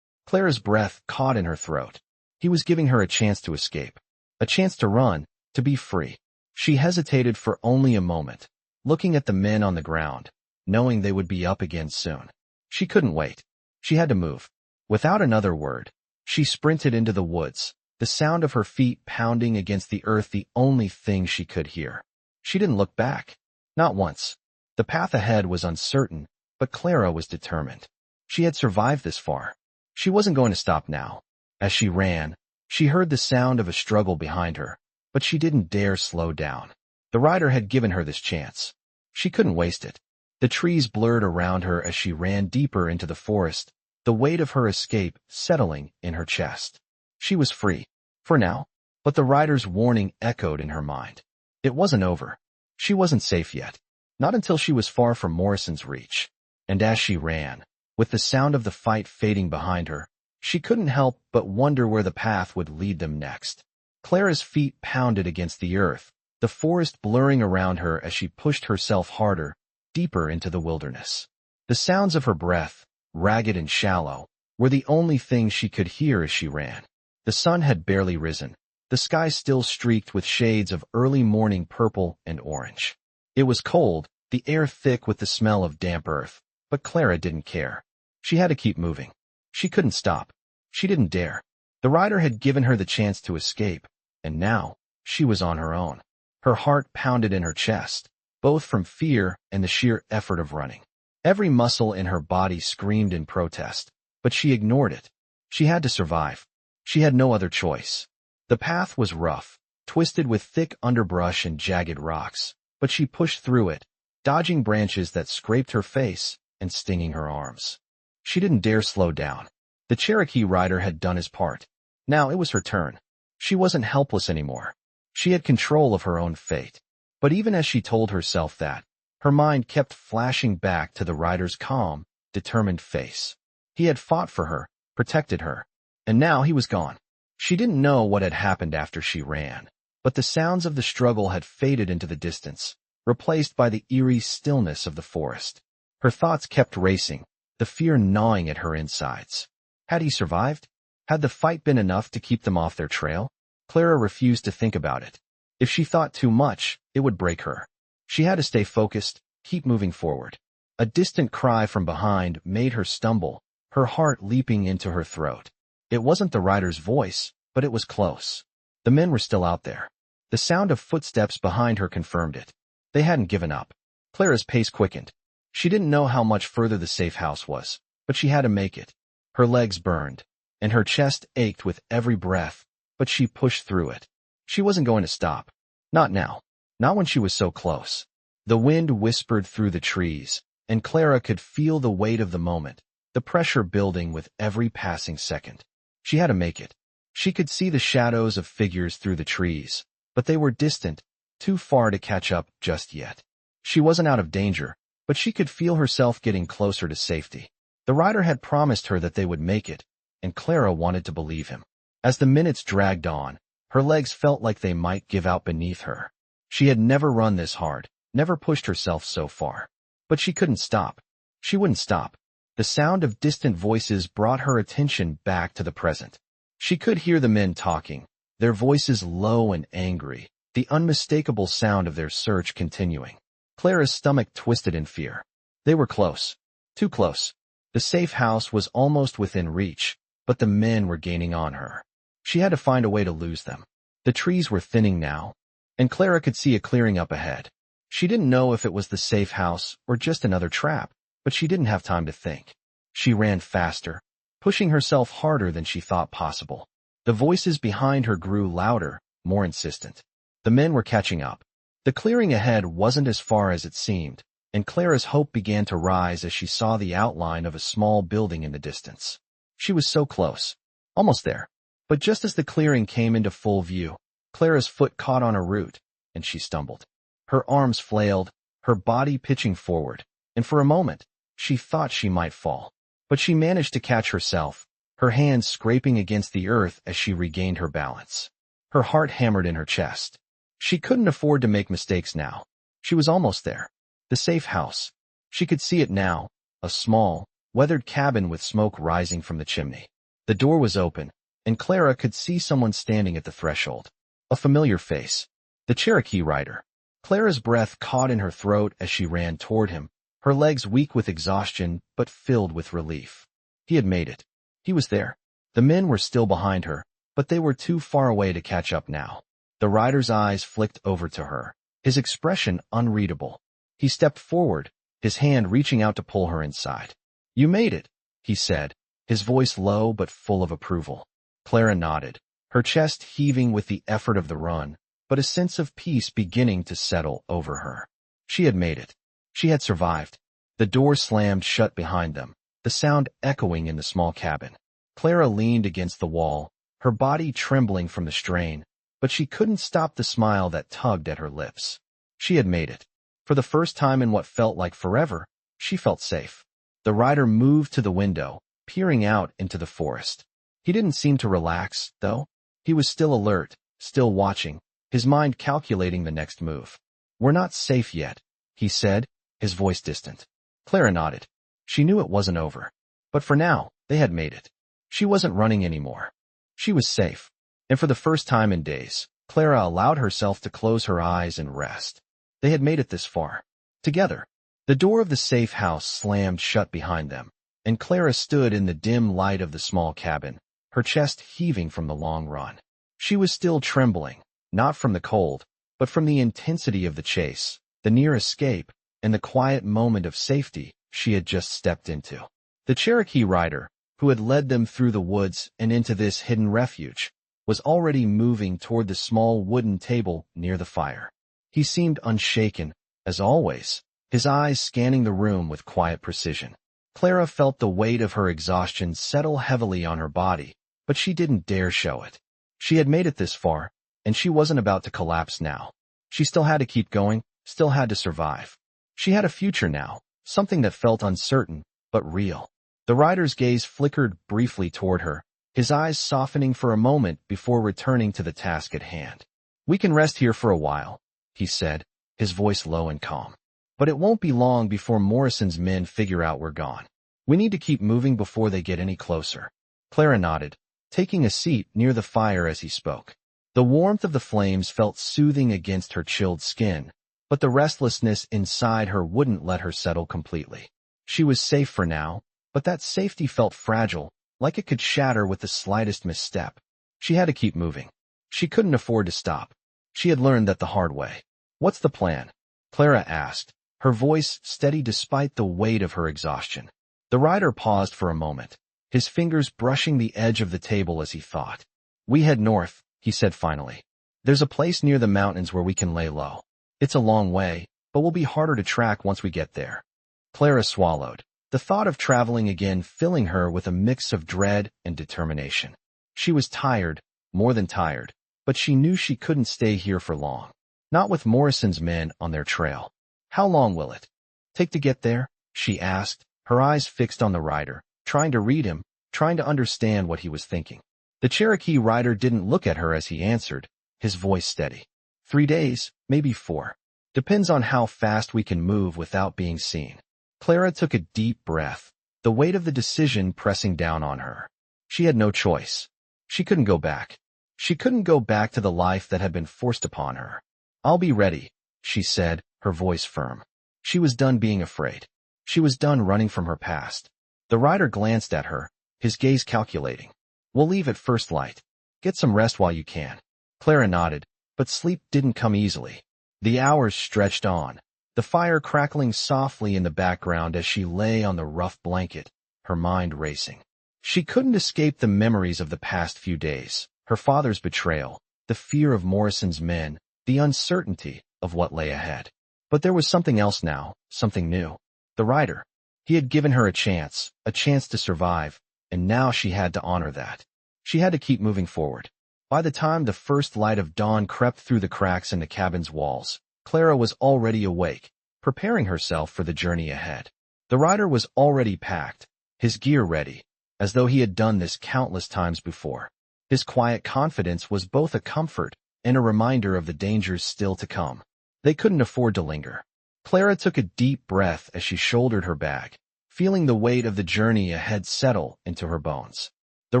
Clara's breath caught in her throat. He was giving her a chance to escape. A chance to run, to be free. She hesitated for only a moment, looking at the men on the ground, knowing they would be up again soon. She couldn't wait. She had to move. Without another word, she sprinted into the woods, the sound of her feet pounding against the earth the only thing she could hear. She didn't look back. Not once. The path ahead was uncertain, but Clara was determined. She had survived this far. She wasn't going to stop now. As she ran, she heard the sound of a struggle behind her, but she didn't dare slow down. The rider had given her this chance. She couldn't waste it. The trees blurred around her as she ran deeper into the forest, the weight of her escape settling in her chest. She was free. For now. But the rider's warning echoed in her mind. It wasn't over. She wasn't safe yet. Not until she was far from Morrison's reach. And as she ran, with the sound of the fight fading behind her, she couldn't help but wonder where the path would lead them next. Clara's feet pounded against the earth, the forest blurring around her as she pushed herself harder, deeper into the wilderness. The sounds of her breath, ragged and shallow, were the only thing she could hear as she ran. The sun had barely risen, the sky still streaked with shades of early morning purple and orange. It was cold, the air thick with the smell of damp earth, but Clara didn't care. She had to keep moving. She couldn't stop. She didn't dare. The rider had given her the chance to escape, and now she was on her own. Her heart pounded in her chest, both from fear and the sheer effort of running. Every muscle in her body screamed in protest, but she ignored it. She had to survive. She had no other choice. The path was rough, twisted with thick underbrush and jagged rocks, but she pushed through it, dodging branches that scraped her face and stinging her arms. She didn't dare slow down. The Cherokee rider had done his part. Now it was her turn. She wasn't helpless anymore. She had control of her own fate. But even as she told herself that, her mind kept flashing back to the rider's calm, determined face. He had fought for her, protected her, and now he was gone. She didn't know what had happened after she ran, but the sounds of the struggle had faded into the distance, replaced by the eerie stillness of the forest. Her thoughts kept racing, the fear gnawing at her insides. Had he survived? Had the fight been enough to keep them off their trail? Clara refused to think about it. If she thought too much, it would break her. She had to stay focused, keep moving forward. A distant cry from behind made her stumble, her heart leaping into her throat. It wasn't the rider's voice, but it was close. The men were still out there. The sound of footsteps behind her confirmed it. They hadn't given up. Clara's pace quickened. She didn't know how much further the safe house was, but she had to make it. Her legs burned, and her chest ached with every breath, but she pushed through it. She wasn't going to stop. Not now. Not when she was so close. The wind whispered through the trees, and Clara could feel the weight of the moment, the pressure building with every passing second. She had to make it. She could see the shadows of figures through the trees, but they were distant, too far to catch up just yet. She wasn't out of danger, but she could feel herself getting closer to safety. The rider had promised her that they would make it, and Clara wanted to believe him. As the minutes dragged on, her legs felt like they might give out beneath her. She had never run this hard, never pushed herself so far. But she couldn't stop. She wouldn't stop. The sound of distant voices brought her attention back to the present. She could hear the men talking, their voices low and angry, the unmistakable sound of their search continuing. Clara's stomach twisted in fear. They were close. Too close. The safe house was almost within reach, but the men were gaining on her. She had to find a way to lose them. The trees were thinning now, and Clara could see a clearing up ahead. She didn't know if it was the safe house or just another trap, but she didn't have time to think. She ran faster, pushing herself harder than she thought possible. The voices behind her grew louder, more insistent. The men were catching up. The clearing ahead wasn't as far as it seemed, and Clara's hope began to rise as she saw the outline of a small building in the distance. She was so close. Almost there. But just as the clearing came into full view, Clara's foot caught on a root, and she stumbled. Her arms flailed, her body pitching forward, and for a moment, she thought she might fall. But she managed to catch herself, her hands scraping against the earth as she regained her balance. Her heart hammered in her chest. She couldn't afford to make mistakes now. She was almost there. The safe house. She could see it now, a small, weathered cabin with smoke rising from the chimney. The door was open, and Clara could see someone standing at the threshold. A familiar face. The Cherokee rider. Clara's breath caught in her throat as she ran toward him, her legs weak with exhaustion but filled with relief. He had made it. He was there. The men were still behind her, but they were too far away to catch up now. The rider's eyes flicked over to her, his expression unreadable. He stepped forward, his hand reaching out to pull her inside. "You made it," he said, his voice low but full of approval. Clara nodded, her chest heaving with the effort of the run, but a sense of peace beginning to settle over her. She had made it. She had survived. The door slammed shut behind them, the sound echoing in the small cabin. Clara leaned against the wall, her body trembling from the strain, but she couldn't stop the smile that tugged at her lips. She had made it. For the first time in what felt like forever, she felt safe. The rider moved to the window, peering out into the forest. He didn't seem to relax, though. He was still alert, still watching, his mind calculating the next move. "We're not safe yet," he said, his voice distant. Clara nodded. She knew it wasn't over. But for now, they had made it. She wasn't running anymore. She was safe. And for the first time in days, Clara allowed herself to close her eyes and rest. They had made it this far. Together. The door of the safe house slammed shut behind them, and Clara stood in the dim light of the small cabin, her chest heaving from the long run. She was still trembling, not from the cold, but from the intensity of the chase, the near escape, and the quiet moment of safety she had just stepped into. The Cherokee rider, who had led them through the woods and into this hidden refuge, was already moving toward the small wooden table near the fire. He seemed unshaken, as always, his eyes scanning the room with quiet precision. Clara felt the weight of her exhaustion settle heavily on her body, but she didn't dare show it. She had made it this far, and she wasn't about to collapse now. She still had to keep going, still had to survive. She had a future now, something that felt uncertain, but real. The rider's gaze flickered briefly toward her, his eyes softening for a moment before returning to the task at hand. "We can rest here for a while," he said, his voice low and calm. "But it won't be long before Morrison's men figure out we're gone. We need to keep moving before they get any closer." Clara nodded, taking a seat near the fire as he spoke. The warmth of the flames felt soothing against her chilled skin, but the restlessness inside her wouldn't let her settle completely. She was safe for now, but that safety felt fragile, like it could shatter with the slightest misstep. She had to keep moving. She couldn't afford to stop. She had learned that the hard way. "What's the plan?" Clara asked, her voice steady despite the weight of her exhaustion. The rider paused for a moment, his fingers brushing the edge of the table as he thought. "We head north," he said finally. "There's a place near the mountains where we can lay low. It's a long way, but we'll be harder to track once we get there." Clara swallowed, the thought of traveling again filling her with a mix of dread and determination. She was tired, more than tired, but she knew she couldn't stay here for long. Not with Morrison's men on their trail. "How long will it take to get there?" she asked, her eyes fixed on the rider, trying to read him, trying to understand what he was thinking. The Cherokee rider didn't look at her as he answered, his voice steady. 3 days, maybe 4. Depends on how fast we can move without being seen." Clara took a deep breath, the weight of the decision pressing down on her. She had no choice. She couldn't go back. She couldn't go back to the life that had been forced upon her. "I'll be ready," she said, her voice firm. She was done being afraid. She was done running from her past. The rider glanced at her, his gaze calculating. "We'll leave at first light. Get some rest while you can." Clara nodded, but sleep didn't come easily. The hours stretched on, the fire crackling softly in the background as she lay on the rough blanket, her mind racing. She couldn't escape the memories of the past few days, her father's betrayal, the fear of Morrison's men, the uncertainty of what lay ahead. But there was something else now, something new. The rider. He had given her a chance to survive, and now she had to honor that. She had to keep moving forward. By the time the first light of dawn crept through the cracks in the cabin's walls, Clara was already awake, preparing herself for the journey ahead. The rider was already packed, his gear ready, as though he had done this countless times before. His quiet confidence was both a comfort and a reminder of the dangers still to come. They couldn't afford to linger. Clara took a deep breath as she shouldered her bag, feeling the weight of the journey ahead settle into her bones. The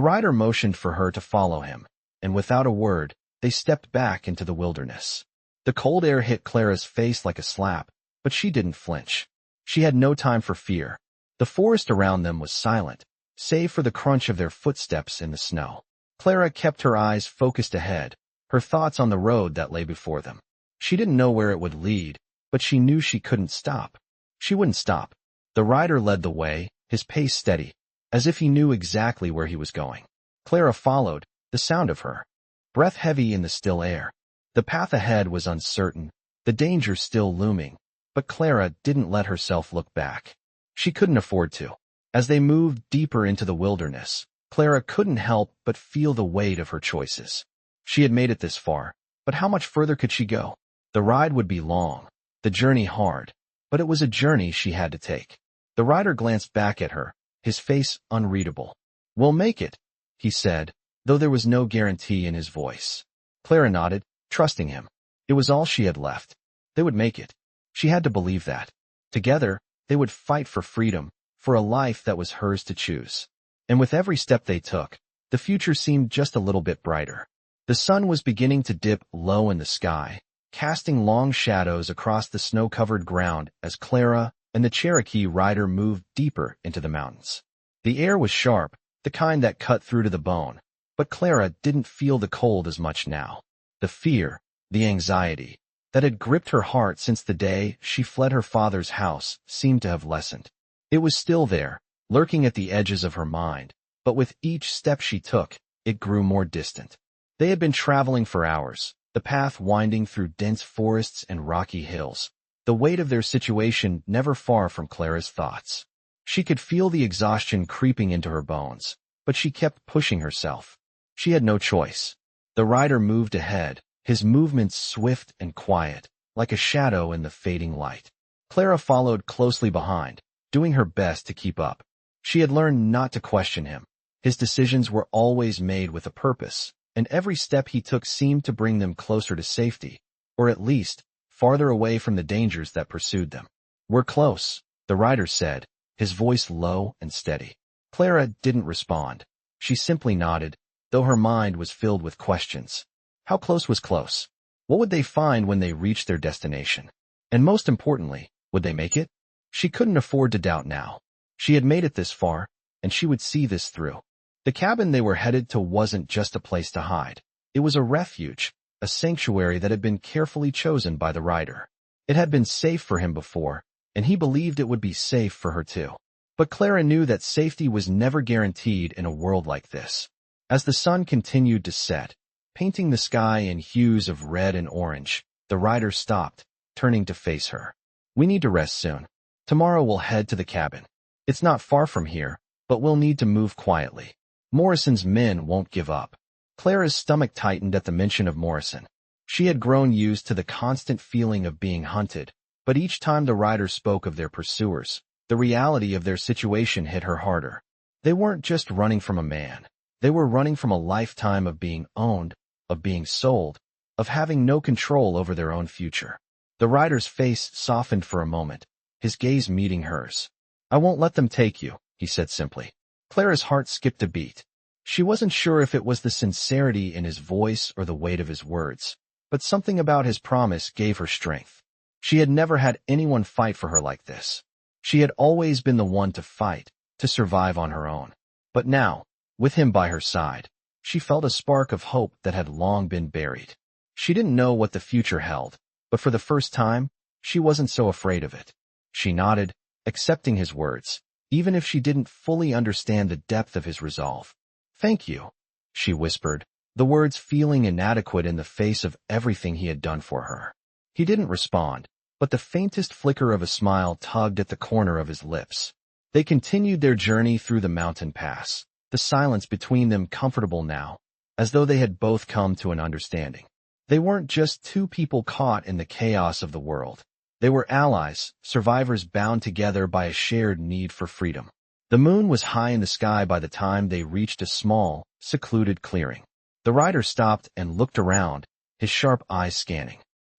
rider motioned for her to follow him, and without a word, they stepped back into the wilderness. The cold air hit Clara's face like a slap, but she didn't flinch. She had no time for fear. The forest around them was silent, save for the crunch of their footsteps in the snow. Clara kept her eyes focused ahead, her thoughts on the road that lay before them. She didn't know where it would lead, but she knew she couldn't stop. She wouldn't stop. The rider led the way, his pace steady, as if he knew exactly where he was going. Clara followed, the sound of her breath heavy in the still air. The path ahead was uncertain, the danger still looming, but Clara didn't let herself look back. She couldn't afford to. As they moved deeper into the wilderness, Clara couldn't help but feel the weight of her choices. She had made it this far, but how much further could she go? The ride would be long, the journey hard, but it was a journey she had to take. The rider glanced back at her, his face unreadable. "We'll make it," he said, though there was no guarantee in his voice. Clara nodded, trusting him. It was all she had left. They would make it. She had to believe that. Together, they would fight for freedom, for a life that was hers to choose. And with every step they took, the future seemed just a little bit brighter. The sun was beginning to dip low in the sky, casting long shadows across the snow-covered ground as Clara and the Cherokee rider moved deeper into the mountains. The air was sharp, the kind that cut through to the bone, but Clara didn't feel the cold as much now. The fear, the anxiety, that had gripped her heart since the day she fled her father's house seemed to have lessened. It was still there, lurking at the edges of her mind, but with each step she took, it grew more distant. They had been traveling for hours, the path winding through dense forests and rocky hills, the weight of their situation never far from Clara's thoughts. She could feel the exhaustion creeping into her bones, but she kept pushing herself. She had no choice. The rider moved ahead, his movements swift and quiet, like a shadow in the fading light. Clara followed closely behind, doing her best to keep up. She had learned not to question him. His decisions were always made with a purpose, and every step he took seemed to bring them closer to safety, or at least, farther away from the dangers that pursued them. "We're close," the rider said, his voice low and steady. Clara didn't respond. She simply nodded, though her mind was filled with questions. How close was close? What would they find when they reached their destination? And most importantly, would they make it? She couldn't afford to doubt now. She had made it this far, and she would see this through. The cabin they were headed to wasn't just a place to hide. It was a refuge, a sanctuary that had been carefully chosen by the rider. It had been safe for him before, and he believed it would be safe for her too. But Clara knew that safety was never guaranteed in a world like this. As the sun continued to set, painting the sky in hues of red and orange, the rider stopped, turning to face her. "We need to rest soon. Tomorrow we'll head to the cabin. It's not far from here, but we'll need to move quietly. Morrison's men won't give up." Clara's stomach tightened at the mention of Morrison. She had grown used to the constant feeling of being hunted, but each time the rider spoke of their pursuers, the reality of their situation hit her harder. They weren't just running from a man. They were running from a lifetime of being owned, of being sold, of having no control over their own future. The rider's face softened for a moment, his gaze meeting hers. "I won't let them take you," he said simply. Clara's heart skipped a beat. She wasn't sure if it was the sincerity in his voice or the weight of his words, but something about his promise gave her strength. She had never had anyone fight for her like this. She had always been the one to fight, to survive on her own. But now, with him by her side, she felt a spark of hope that had long been buried. She didn't know what the future held, but for the first time, she wasn't so afraid of it. She nodded, accepting his words, even if she didn't fully understand the depth of his resolve. "Thank you," she whispered, the words feeling inadequate in the face of everything he had done for her. He didn't respond, but the faintest flicker of a smile tugged at the corner of his lips. They continued their journey through the mountain pass, the silence between them comfortable now, as though they had both come to an understanding. They weren't just two people caught in the chaos of the world. They were allies, survivors bound together by a shared need for freedom. The moon was high in the sky by the time they reached a small, secluded clearing. The rider stopped and looked around, his sharp eyes scanning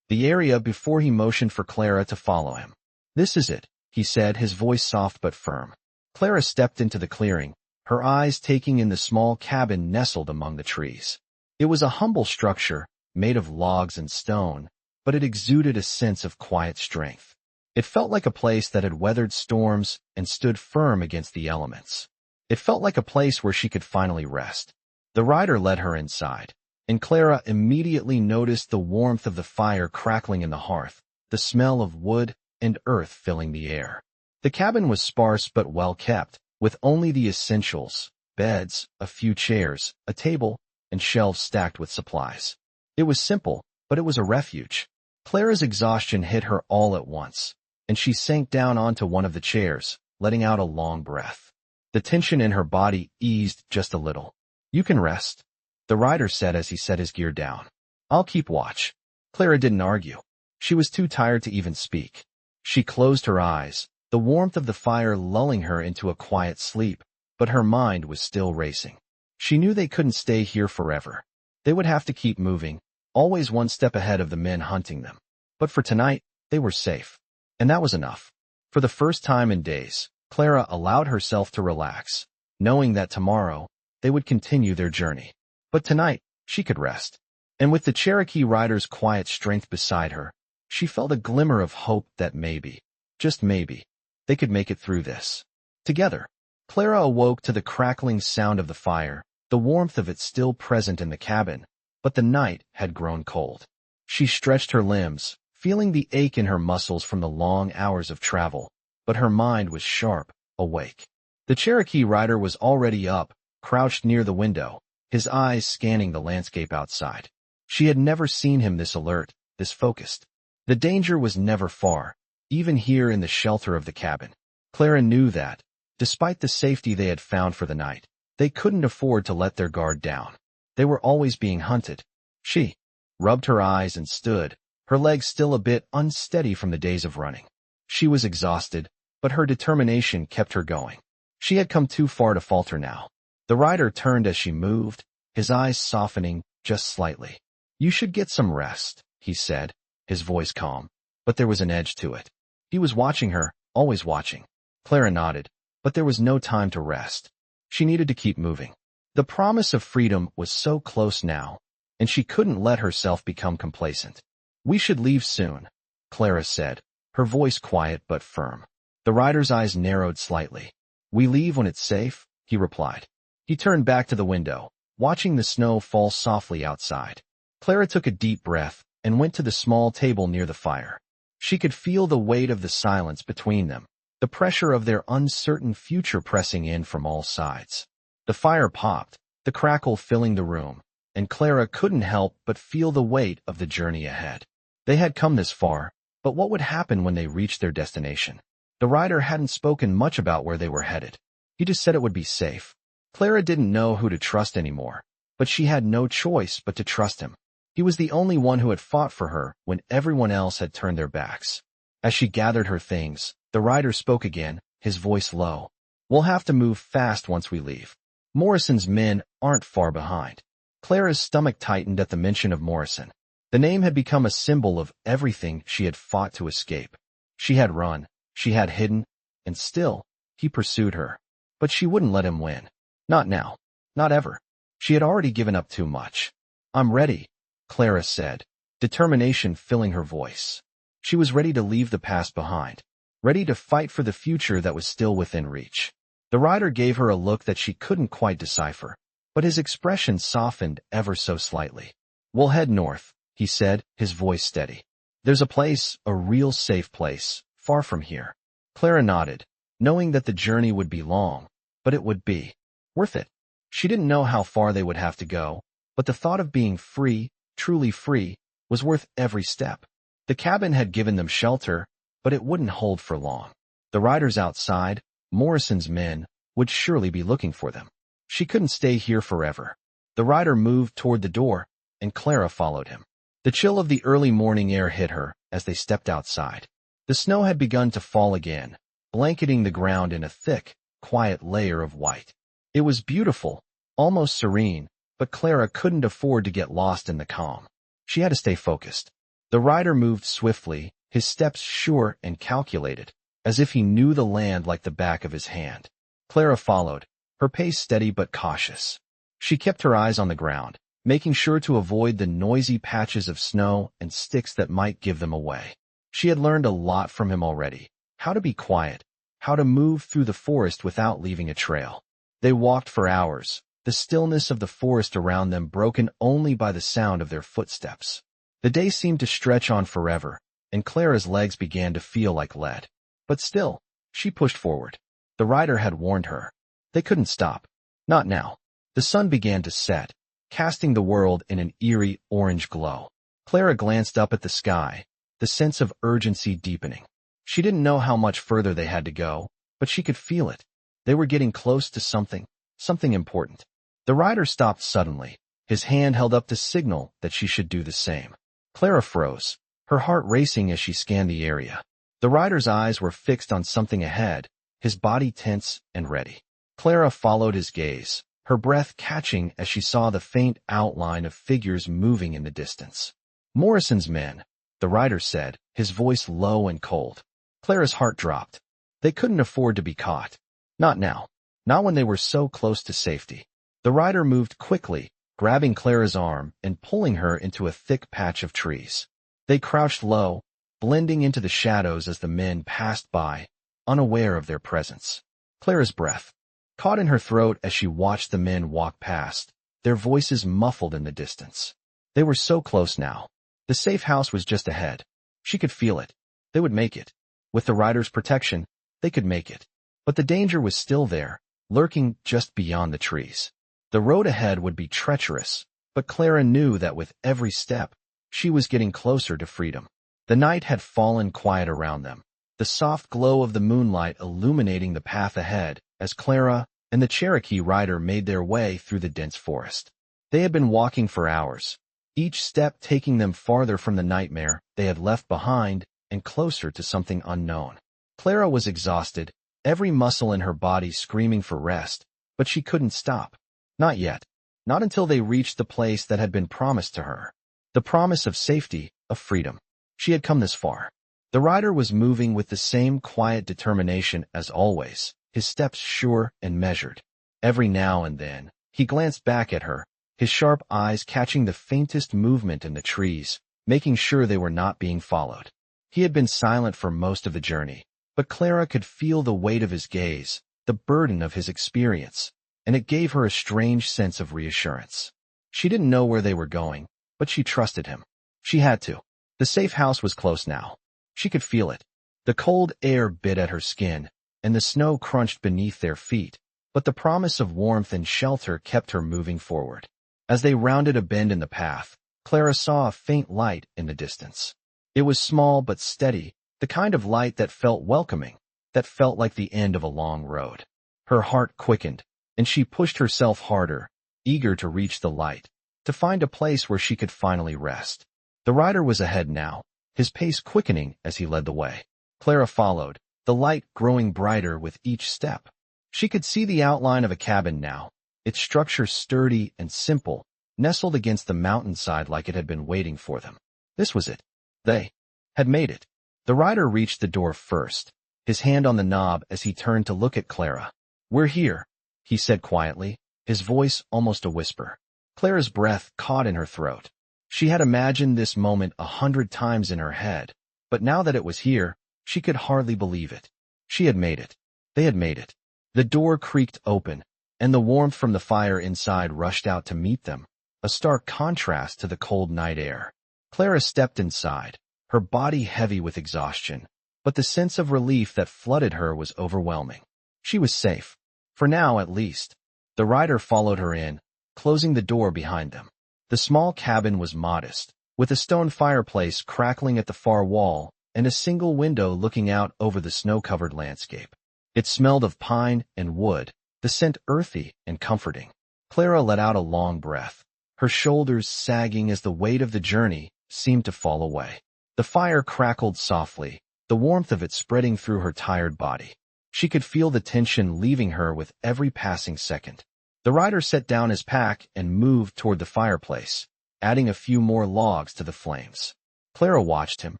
the area before he motioned for Clara to follow him. "This is it," he said, his voice soft but firm. Clara stepped into the clearing, her eyes taking in the small cabin nestled among the trees. It was a humble structure, made of logs and stone, but it exuded a sense of quiet strength. It felt like a place that had weathered storms and stood firm against the elements. It felt like a place where she could finally rest. The rider led her inside, and Clara immediately noticed the warmth of the fire crackling in the hearth, the smell of wood and earth filling the air. The cabin was sparse but well kept, with only the essentials: beds, a few chairs, a table, and shelves stacked with supplies. It was simple, but it was a refuge. Clara's exhaustion hit her all at once, and she sank down onto one of the chairs, letting out a long breath. The tension in her body eased just a little. "You can rest," the rider said as he set his gear down. "I'll keep watch." Clara didn't argue. She was too tired to even speak. She closed her eyes, the warmth of the fire lulling her into a quiet sleep, but her mind was still racing. She knew they couldn't stay here forever. They would have to keep moving, always one step ahead of the men hunting them. But for tonight, they were safe. And that was enough. For the first time in days, Clara allowed herself to relax, knowing that tomorrow, they would continue their journey. But tonight, she could rest. And with the Cherokee rider's quiet strength beside her, she felt a glimmer of hope that maybe, just maybe, they could make it through this. Together, Clara awoke to the crackling sound of the fire, the warmth of it still present in the cabin, but the night had grown cold. She stretched her limbs, feeling the ache in her muscles from the long hours of travel, but her mind was sharp, awake. The Cherokee rider was already up, crouched near the window, his eyes scanning the landscape outside. She had never seen him this alert, this focused. The danger was never far, even here in the shelter of the cabin. Clara knew that, despite the safety they had found for the night, they couldn't afford to let their guard down. They were always being hunted. She rubbed her eyes and stood, her legs still a bit unsteady from the days of running. She was exhausted, but her determination kept her going. She had come too far to falter now. The rider turned as she moved, his eyes softening just slightly. "You should get some rest," he said, his voice calm, but there was an edge to it. He was watching her, always watching. Clara nodded, but there was no time to rest. She needed to keep moving. The promise of freedom was so close now, and she couldn't let herself become complacent. "We should leave soon," Clara said, her voice quiet but firm. The rider's eyes narrowed slightly. "We leave when it's safe," he replied. He turned back to the window, watching the snow fall softly outside. Clara took a deep breath and went to the small table near the fire. She could feel the weight of the silence between them, the pressure of their uncertain future pressing in from all sides. The fire popped, the crackle filling the room, and Clara couldn't help but feel the weight of the journey ahead. They had come this far, but what would happen when they reached their destination? The rider hadn't spoken much about where they were headed. He just said it would be safe. Clara didn't know who to trust anymore, but she had no choice but to trust him. He was the only one who had fought for her when everyone else had turned their backs. As she gathered her things, the rider spoke again, his voice low. "We'll have to move fast once we leave. Morrison's men aren't far behind." Clara's stomach tightened at the mention of Morrison. The name had become a symbol of everything she had fought to escape. She had run, she had hidden, and still, he pursued her. But she wouldn't let him win. Not now. Not ever. She had already given up too much. "I'm ready," Clara said, determination filling her voice. She was ready to leave the past behind, ready to fight for the future that was still within reach. The rider gave her a look that she couldn't quite decipher, but his expression softened ever so slightly. "We'll head north," he said, his voice steady. "There's a place, a real safe place, far from here." Clara nodded, knowing that the journey would be long, but it would be worth it. She didn't know how far they would have to go, but the thought of being free, truly free, was worth every step. The cabin had given them shelter, but it wouldn't hold for long. The riders outside, Morrison's men, would surely be looking for them. She couldn't stay here forever. The rider moved toward the door, and Clara followed him. The chill of the early morning air hit her as they stepped outside. The snow had begun to fall again, blanketing the ground in a thick, quiet layer of white. It was beautiful, almost serene, but Clara couldn't afford to get lost in the calm. She had to stay focused. The rider moved swiftly, his steps sure and calculated, as if he knew the land like the back of his hand. Clara followed, her pace steady but cautious. She kept her eyes on the ground, making sure to avoid the noisy patches of snow and sticks that might give them away. She had learned a lot from him already: how to be quiet, how to move through the forest without leaving a trail. They walked for hours, the stillness of the forest around them broken only by the sound of their footsteps. The day seemed to stretch on forever, and Clara's legs began to feel like lead. But still, she pushed forward. The rider had warned her. They couldn't stop. Not now. The sun began to set, casting the world in an eerie orange glow. Clara glanced up at the sky, the sense of urgency deepening. She didn't know how much further they had to go, but she could feel it. They were getting close to something important. The rider stopped suddenly, his hand held up to signal that she should do the same. Clara froze, her heart racing as she scanned the area. The rider's eyes were fixed on something ahead, his body tense and ready. Clara followed his gaze, her breath catching as she saw the faint outline of figures moving in the distance. Morrison's men, the rider said, his voice low and cold. Clara's heart dropped. They couldn't afford to be caught. Not now. Not when they were so close to safety. The rider moved quickly, grabbing Clara's arm and pulling her into a thick patch of trees. They crouched low, blending into the shadows as the men passed by, unaware of their presence. Clara's breath caught in her throat as she watched the men walk past, their voices muffled in the distance. They were so close now. The safe house was just ahead. She could feel it. They would make it. With the rider's protection, they could make it. But the danger was still there, lurking just beyond the trees. The road ahead would be treacherous, but Clara knew that with every step, she was getting closer to freedom. The night had fallen quiet around them, the soft glow of the moonlight illuminating the path ahead as Clara and the Cherokee rider made their way through the dense forest. They had been walking for hours, each step taking them farther from the nightmare they had left behind and closer to something unknown. Clara was exhausted, every muscle in her body screaming for rest, but she couldn't stop. Not yet. Not until they reached the place that had been promised to her. The promise of safety, of freedom. She had come this far. The rider was moving with the same quiet determination as always, his steps sure and measured. Every now and then, he glanced back at her, his sharp eyes catching the faintest movement in the trees, making sure they were not being followed. He had been silent for most of the journey, but Clara could feel the weight of his gaze, the burden of his experience, and it gave her a strange sense of reassurance. She didn't know where they were going, but she trusted him. She had to. The safe house was close now. She could feel it. The cold air bit at her skin, and the snow crunched beneath their feet, but the promise of warmth and shelter kept her moving forward. As they rounded a bend in the path, Clara saw a faint light in the distance. It was small but steady, the kind of light that felt welcoming, that felt like the end of a long road. Her heart quickened, and she pushed herself harder, eager to reach the light, to find a place where she could finally rest. The rider was ahead now, his pace quickening as he led the way. Clara followed, the light growing brighter with each step. She could see the outline of a cabin now, its structure sturdy and simple, nestled against the mountainside like it had been waiting for them. This was it. They had made it. The rider reached the door first, his hand on the knob as he turned to look at Clara. "We're here," he said quietly, his voice almost a whisper. Clara's breath caught in her throat. She had imagined this moment 100 times in her head, but now that it was here, she could hardly believe it. She had made it. They had made it. The door creaked open, and the warmth from the fire inside rushed out to meet them, a stark contrast to the cold night air. Clara stepped inside, her body heavy with exhaustion, but the sense of relief that flooded her was overwhelming. She was safe. For now, at least. The rider followed her in, closing the door behind them. The small cabin was modest, with a stone fireplace crackling at the far wall and a single window looking out over the snow-covered landscape. It smelled of pine and wood, the scent earthy and comforting. Clara let out a long breath, her shoulders sagging as the weight of the journey seemed to fall away. The fire crackled softly, the warmth of it spreading through her tired body. She could feel the tension leaving her with every passing second. The rider set down his pack and moved toward the fireplace, adding a few more logs to the flames. Clara watched him,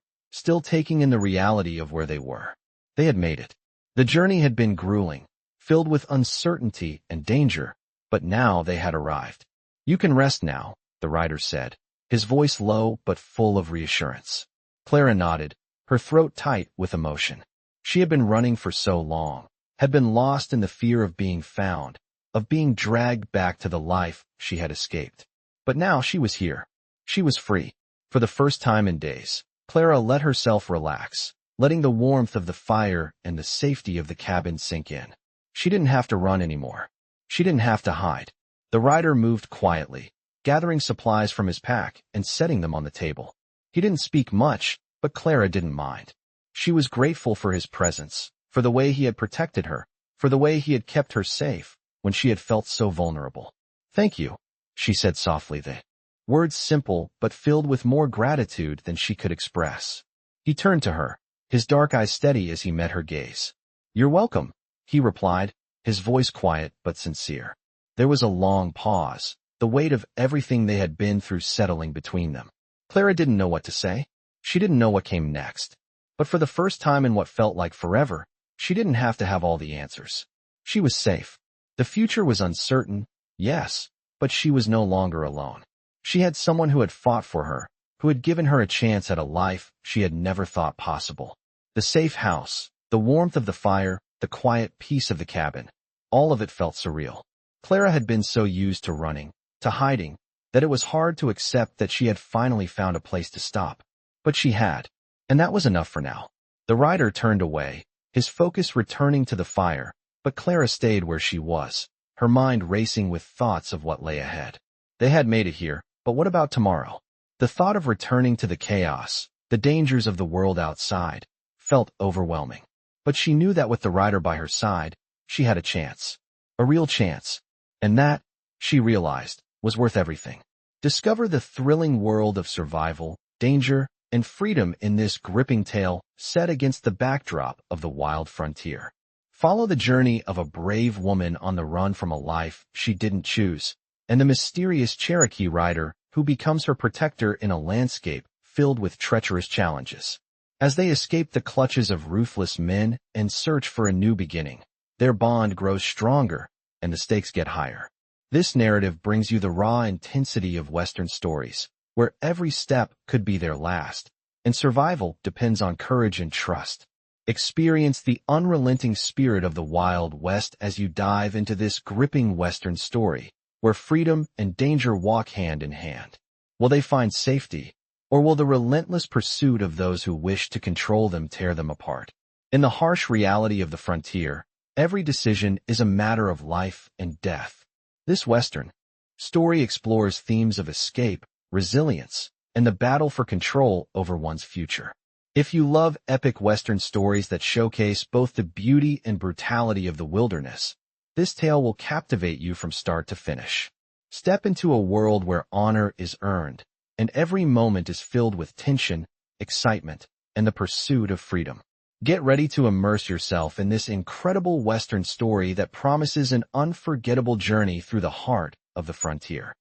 still taking in the reality of where they were. They had made it. The journey had been grueling, filled with uncertainty and danger, but now they had arrived. "You can rest now," the rider said, his voice low but full of reassurance. Clara nodded, her throat tight with emotion. She had been running for so long, had been lost in the fear of being found, of being dragged back to the life she had escaped. But now she was here. She was free. For the first time in days, Clara let herself relax, letting the warmth of the fire and the safety of the cabin sink in. She didn't have to run anymore. She didn't have to hide. The rider moved quietly, gathering supplies from his pack and setting them on the table. He didn't speak much, but Clara didn't mind. She was grateful for his presence, for the way he had protected her, for the way he had kept her safe when she had felt so vulnerable. "Thank you," she said softly. The words simple but filled with more gratitude than she could express. He turned to her, his dark eyes steady as he met her gaze. "You're welcome," he replied, his voice quiet but sincere. There was a long pause, the weight of everything they had been through settling between them. Clara didn't know what to say. She didn't know what came next. But for the first time in what felt like forever, she didn't have to have all the answers. She was safe. The future was uncertain, yes, but she was no longer alone. She had someone who had fought for her, who had given her a chance at a life she had never thought possible. The safe house, the warmth of the fire, the quiet peace of the cabin, all of it felt surreal. Clara had been so used to running, to hiding, that it was hard to accept that she had finally found a place to stop. But she had, and that was enough for now. The rider turned away, his focus returning to the fire, but Clara stayed where she was, her mind racing with thoughts of what lay ahead. They had made it here, but what about tomorrow? The thought of returning to the chaos, the dangers of the world outside, felt overwhelming. But she knew that with the rider by her side, she had a chance. A real chance. And that, she realized, was worth everything. Discover the thrilling world of survival, danger, and freedom in this gripping tale set against the backdrop of the wild frontier. Follow the journey of a brave woman on the run from a life she didn't choose, and the mysterious Cherokee rider who becomes her protector in a landscape filled with treacherous challenges. As they escape the clutches of ruthless men and search for a new beginning, their bond grows stronger and the stakes get higher. This narrative brings you the raw intensity of Western stories, where every step could be their last, and survival depends on courage and trust. Experience the unrelenting spirit of the Wild West as you dive into this gripping Western story, where freedom and danger walk hand in hand. Will they find safety, or will the relentless pursuit of those who wish to control them tear them apart? In the harsh reality of the frontier, every decision is a matter of life and death. This Western story explores themes of escape, resilience, and the battle for control over one's future. If you love epic Western stories that showcase both the beauty and brutality of the wilderness, this tale will captivate you from start to finish. Step into a world where honor is earned, and every moment is filled with tension, excitement, and the pursuit of freedom. Get ready to immerse yourself in this incredible Western story that promises an unforgettable journey through the heart of the frontier.